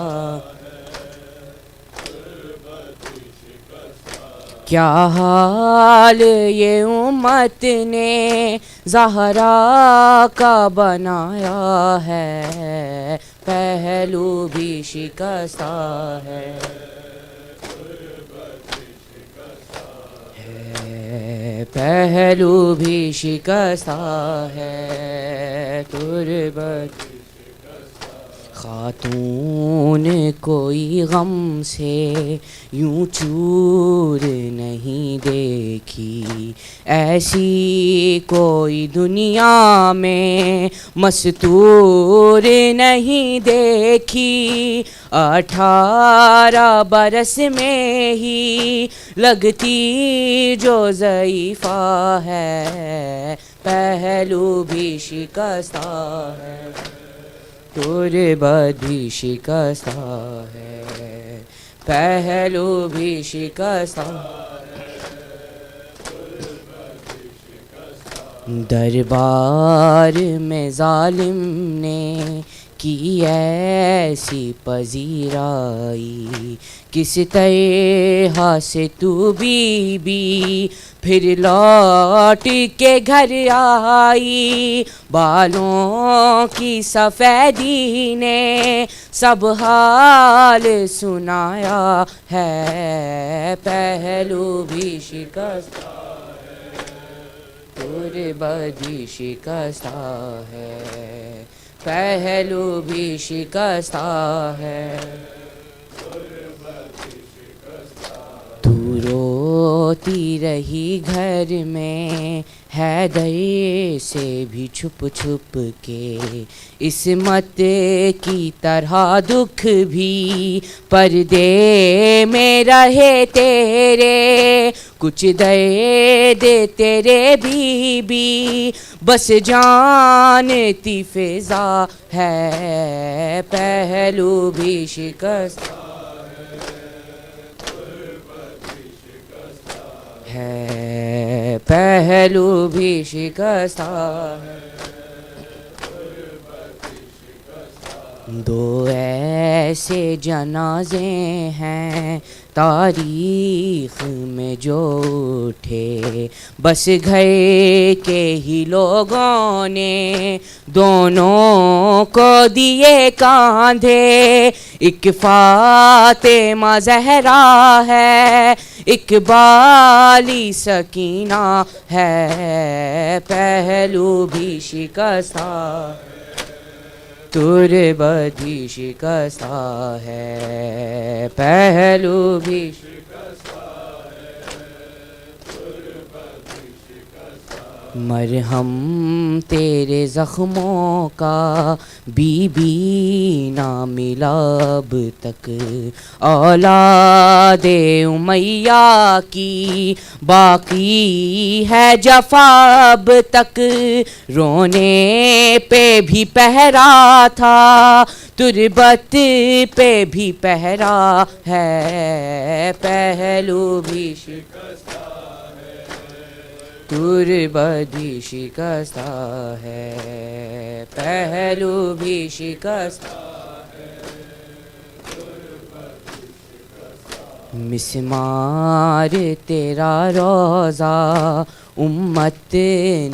کیا حال یہ امت نے زہرا کا بنایا ہے پہلو بھی شکستہ ہے پہلو بھی شکستہ ہے تربت خاتون کوئی غم سے یوں چور نہیں دیکھی ایسی کوئی دنیا میں مستور نہیں دیکھی 18 برس میں ہی لگتی جو ضعیفہ ہے پہلو بھی شکستہ ہے تربت بھی شکستہ ہے پہلو بھی شکستہ دربار میں ظالم نے کی ایسی پذیرائی کس طرح سے تو بی بی پھر لوٹ کے گھر آئی بالوں کی سفیدی نے سب حال سنایا ہے پہلو بھی شکستہ تربت بھی شکستہ ہے پہلو بھی شکستہ ہے. تو روتی رہی گھر میں حیدر سے بھی چھپ چھپ کے، عصمت کی طرح دکھ بھی پردے میں رہے تیرے. کچھ درد تیرے بھی بس جانتی فضا ہے، پہلو بھی شکست ہے، پہلو بھی شکستہ ہے. دو ایسے جنازے ہیں تاریخ میں جو اٹھے، بس گھر کے ہی لوگوں نے دونوں کو دیے کاندھے. ایک فاطمہ زہرا ہے، ایک بالی سکینہ ہے، پہلو بھی شکستہ تربت بھی شکستہ ہے، پہلو بھی مرہم تیرے زخموں کا بی بی نہ ملا اب تک. اولاد امیہ کی باقی ہے جفا اب تک. رونے پہ بھی پہرا تھا، تربت پہ بھی پہرا ہے، پہلو بھی شکستہ تربت بھی شکستہ ہے، پہلو بھی شکستہ. مسمار تیرا روضہ امت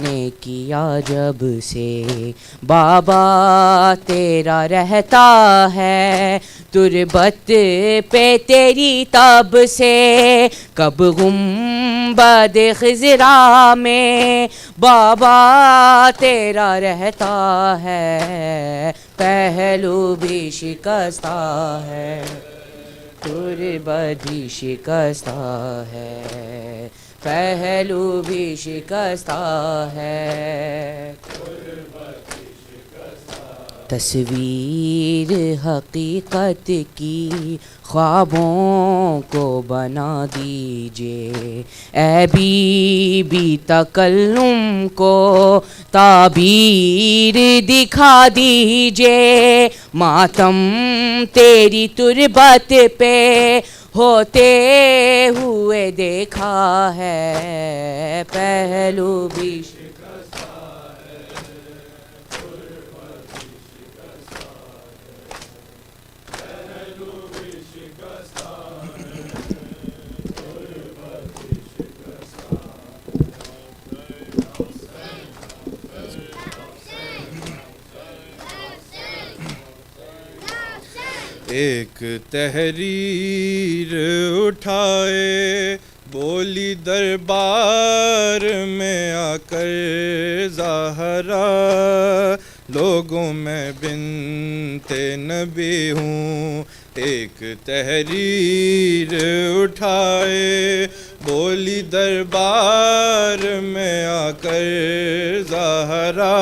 نے کیا جب سے، بابا تیرا رہتا ہے تربت پہ تیری تب سے. کب گنبد خضرا میں بابا تیرا رہتا ہے، پہلو بھی شکستہ ہے تربت بھی شکستہ ہے، پہلو بھی شکستہ ہے. تصویر حقیقت کی خوابوں کو بنا دیجئے، اے بی بی تکلم کو تعبیر دکھا دیجئے. ماتم تیری تربت پہ ہوتے ہوئے دیکھا ہے، پہلو بھی ایک تحریر اٹھائے بولی دربار میں آ کر زہرا، لوگوں میں بنت نبی ہوں. ایک تحریر اٹھائے بولی دربار میں آ کر زہرا،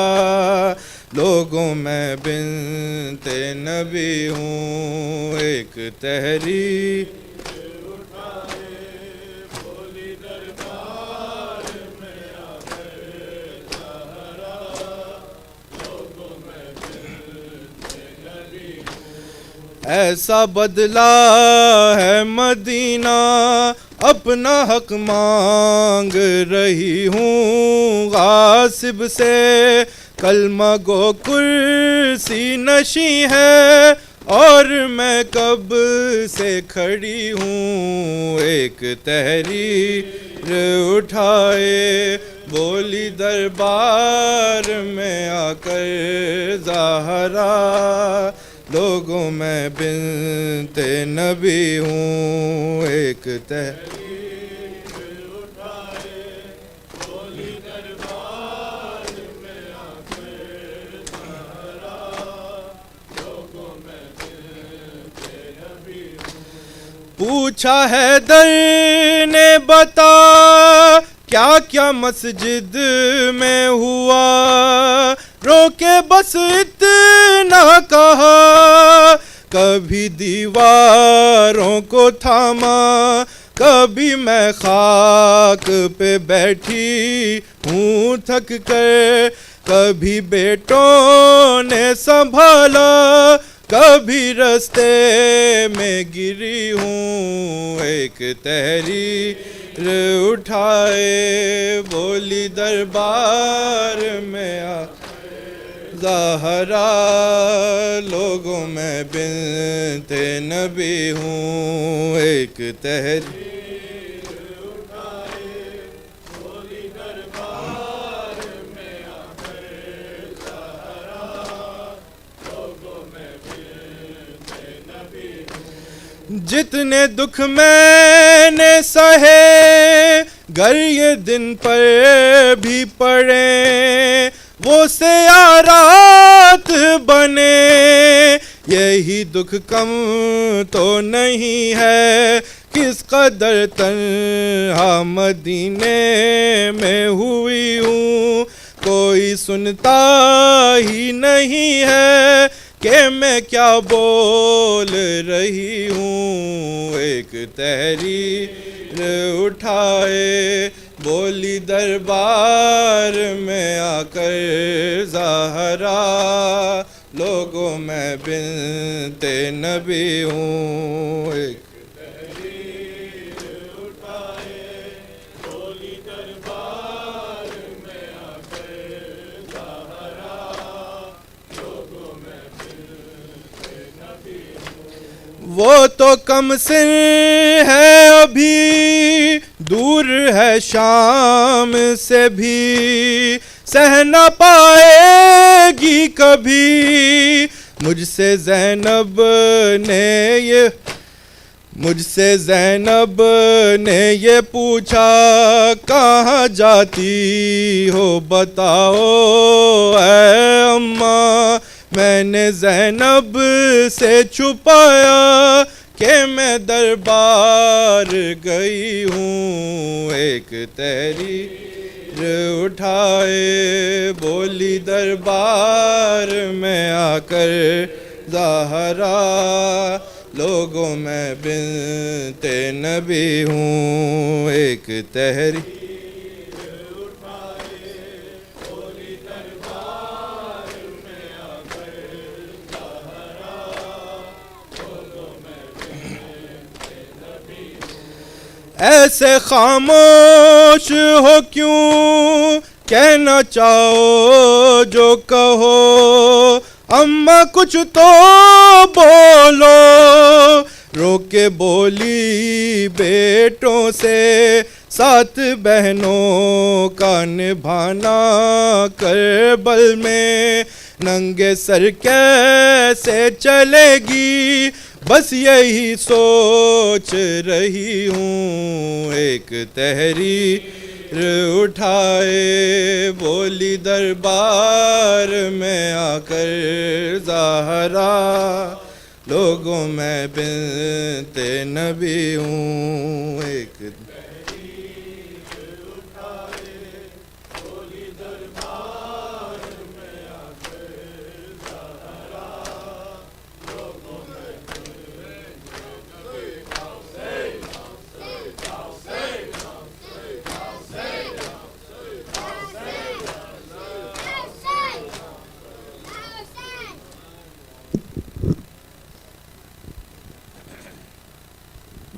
لوگوں میں بنت نبی ہوں. ایک تحریر ایسا بدلا ہے مدینہ، اپنا حق مانگ رہی ہوں. غاصب سے کلمہ گو کرسی نشیں ہے، اور میں کب سے کھڑی ہوں. ایک تحریر اٹھائے بولی دربار میں آ کر زہرا، لوگوں میں بنت نبی ہوں. ایک پوچھا حیدر نے بتا کیا کیا مسجد میں ہوا، روکے بس اتنا کہا، کبھی دیواروں کو تھاما، کبھی میں خاک پہ بیٹھی ہوں تھک کر، کبھی بیٹوں نے سنبھالا، کبھی رستے میں گری ہوں، ایک تحریر اٹھائے بولی دربار میں آ زہرا، لوگوں میں بنت نبی ہوں، ایک تحریر جتنے دکھ میں نے سہے گر یہ دن پر بھی پڑے، وہ سیارات بنے، یہی دکھ کم تو نہیں ہے، کس قدر تنہا مدینے میں ہوئی ہوں، کوئی سنتا ہی نہیں ہے کہ میں کیا بول رہی ہوں، ایک تحریر اٹھائے بولی دربار میں آ کر زہرا، لوگوں میں بنت نبی ہوں، ایک وہ تو کم سن ہے ابھی، دور ہے شام سے بھی، سہ نہ پائے گی کبھی، مجھ سے زینب نے یہ پوچھا کہاں جاتی ہو بتاؤ اے اماں، میں نے زینب سے چھپایا کہ میں دربار گئی ہوں، ایک تحریر اٹھائے بولی دربار میں آ کر زہرا، لوگوں میں بنت نبی ہوں، ایک تحریر ایسے خاموش ہو کیوں، کہنا چاہو جو کہو، اماں کچھ تو بولو، رو کے بولی بیٹوں سے، سات بہنوں کا نبھانا کربل میں، ننگے سر کیسے چلے گی، بس یہی سوچ رہی ہوں، ایک تحریر اٹھائے بولی دربار میں آ کر زہرا، لوگوں میں بنت نبی ہوں، ایک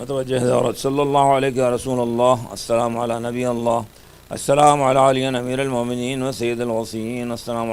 متوجہ حضرات صلی اللہ علیہ رسول اللہ، السلام علی نبی اللہ، السلام علی علی امیر المومنین و سید الغوثیین، السلام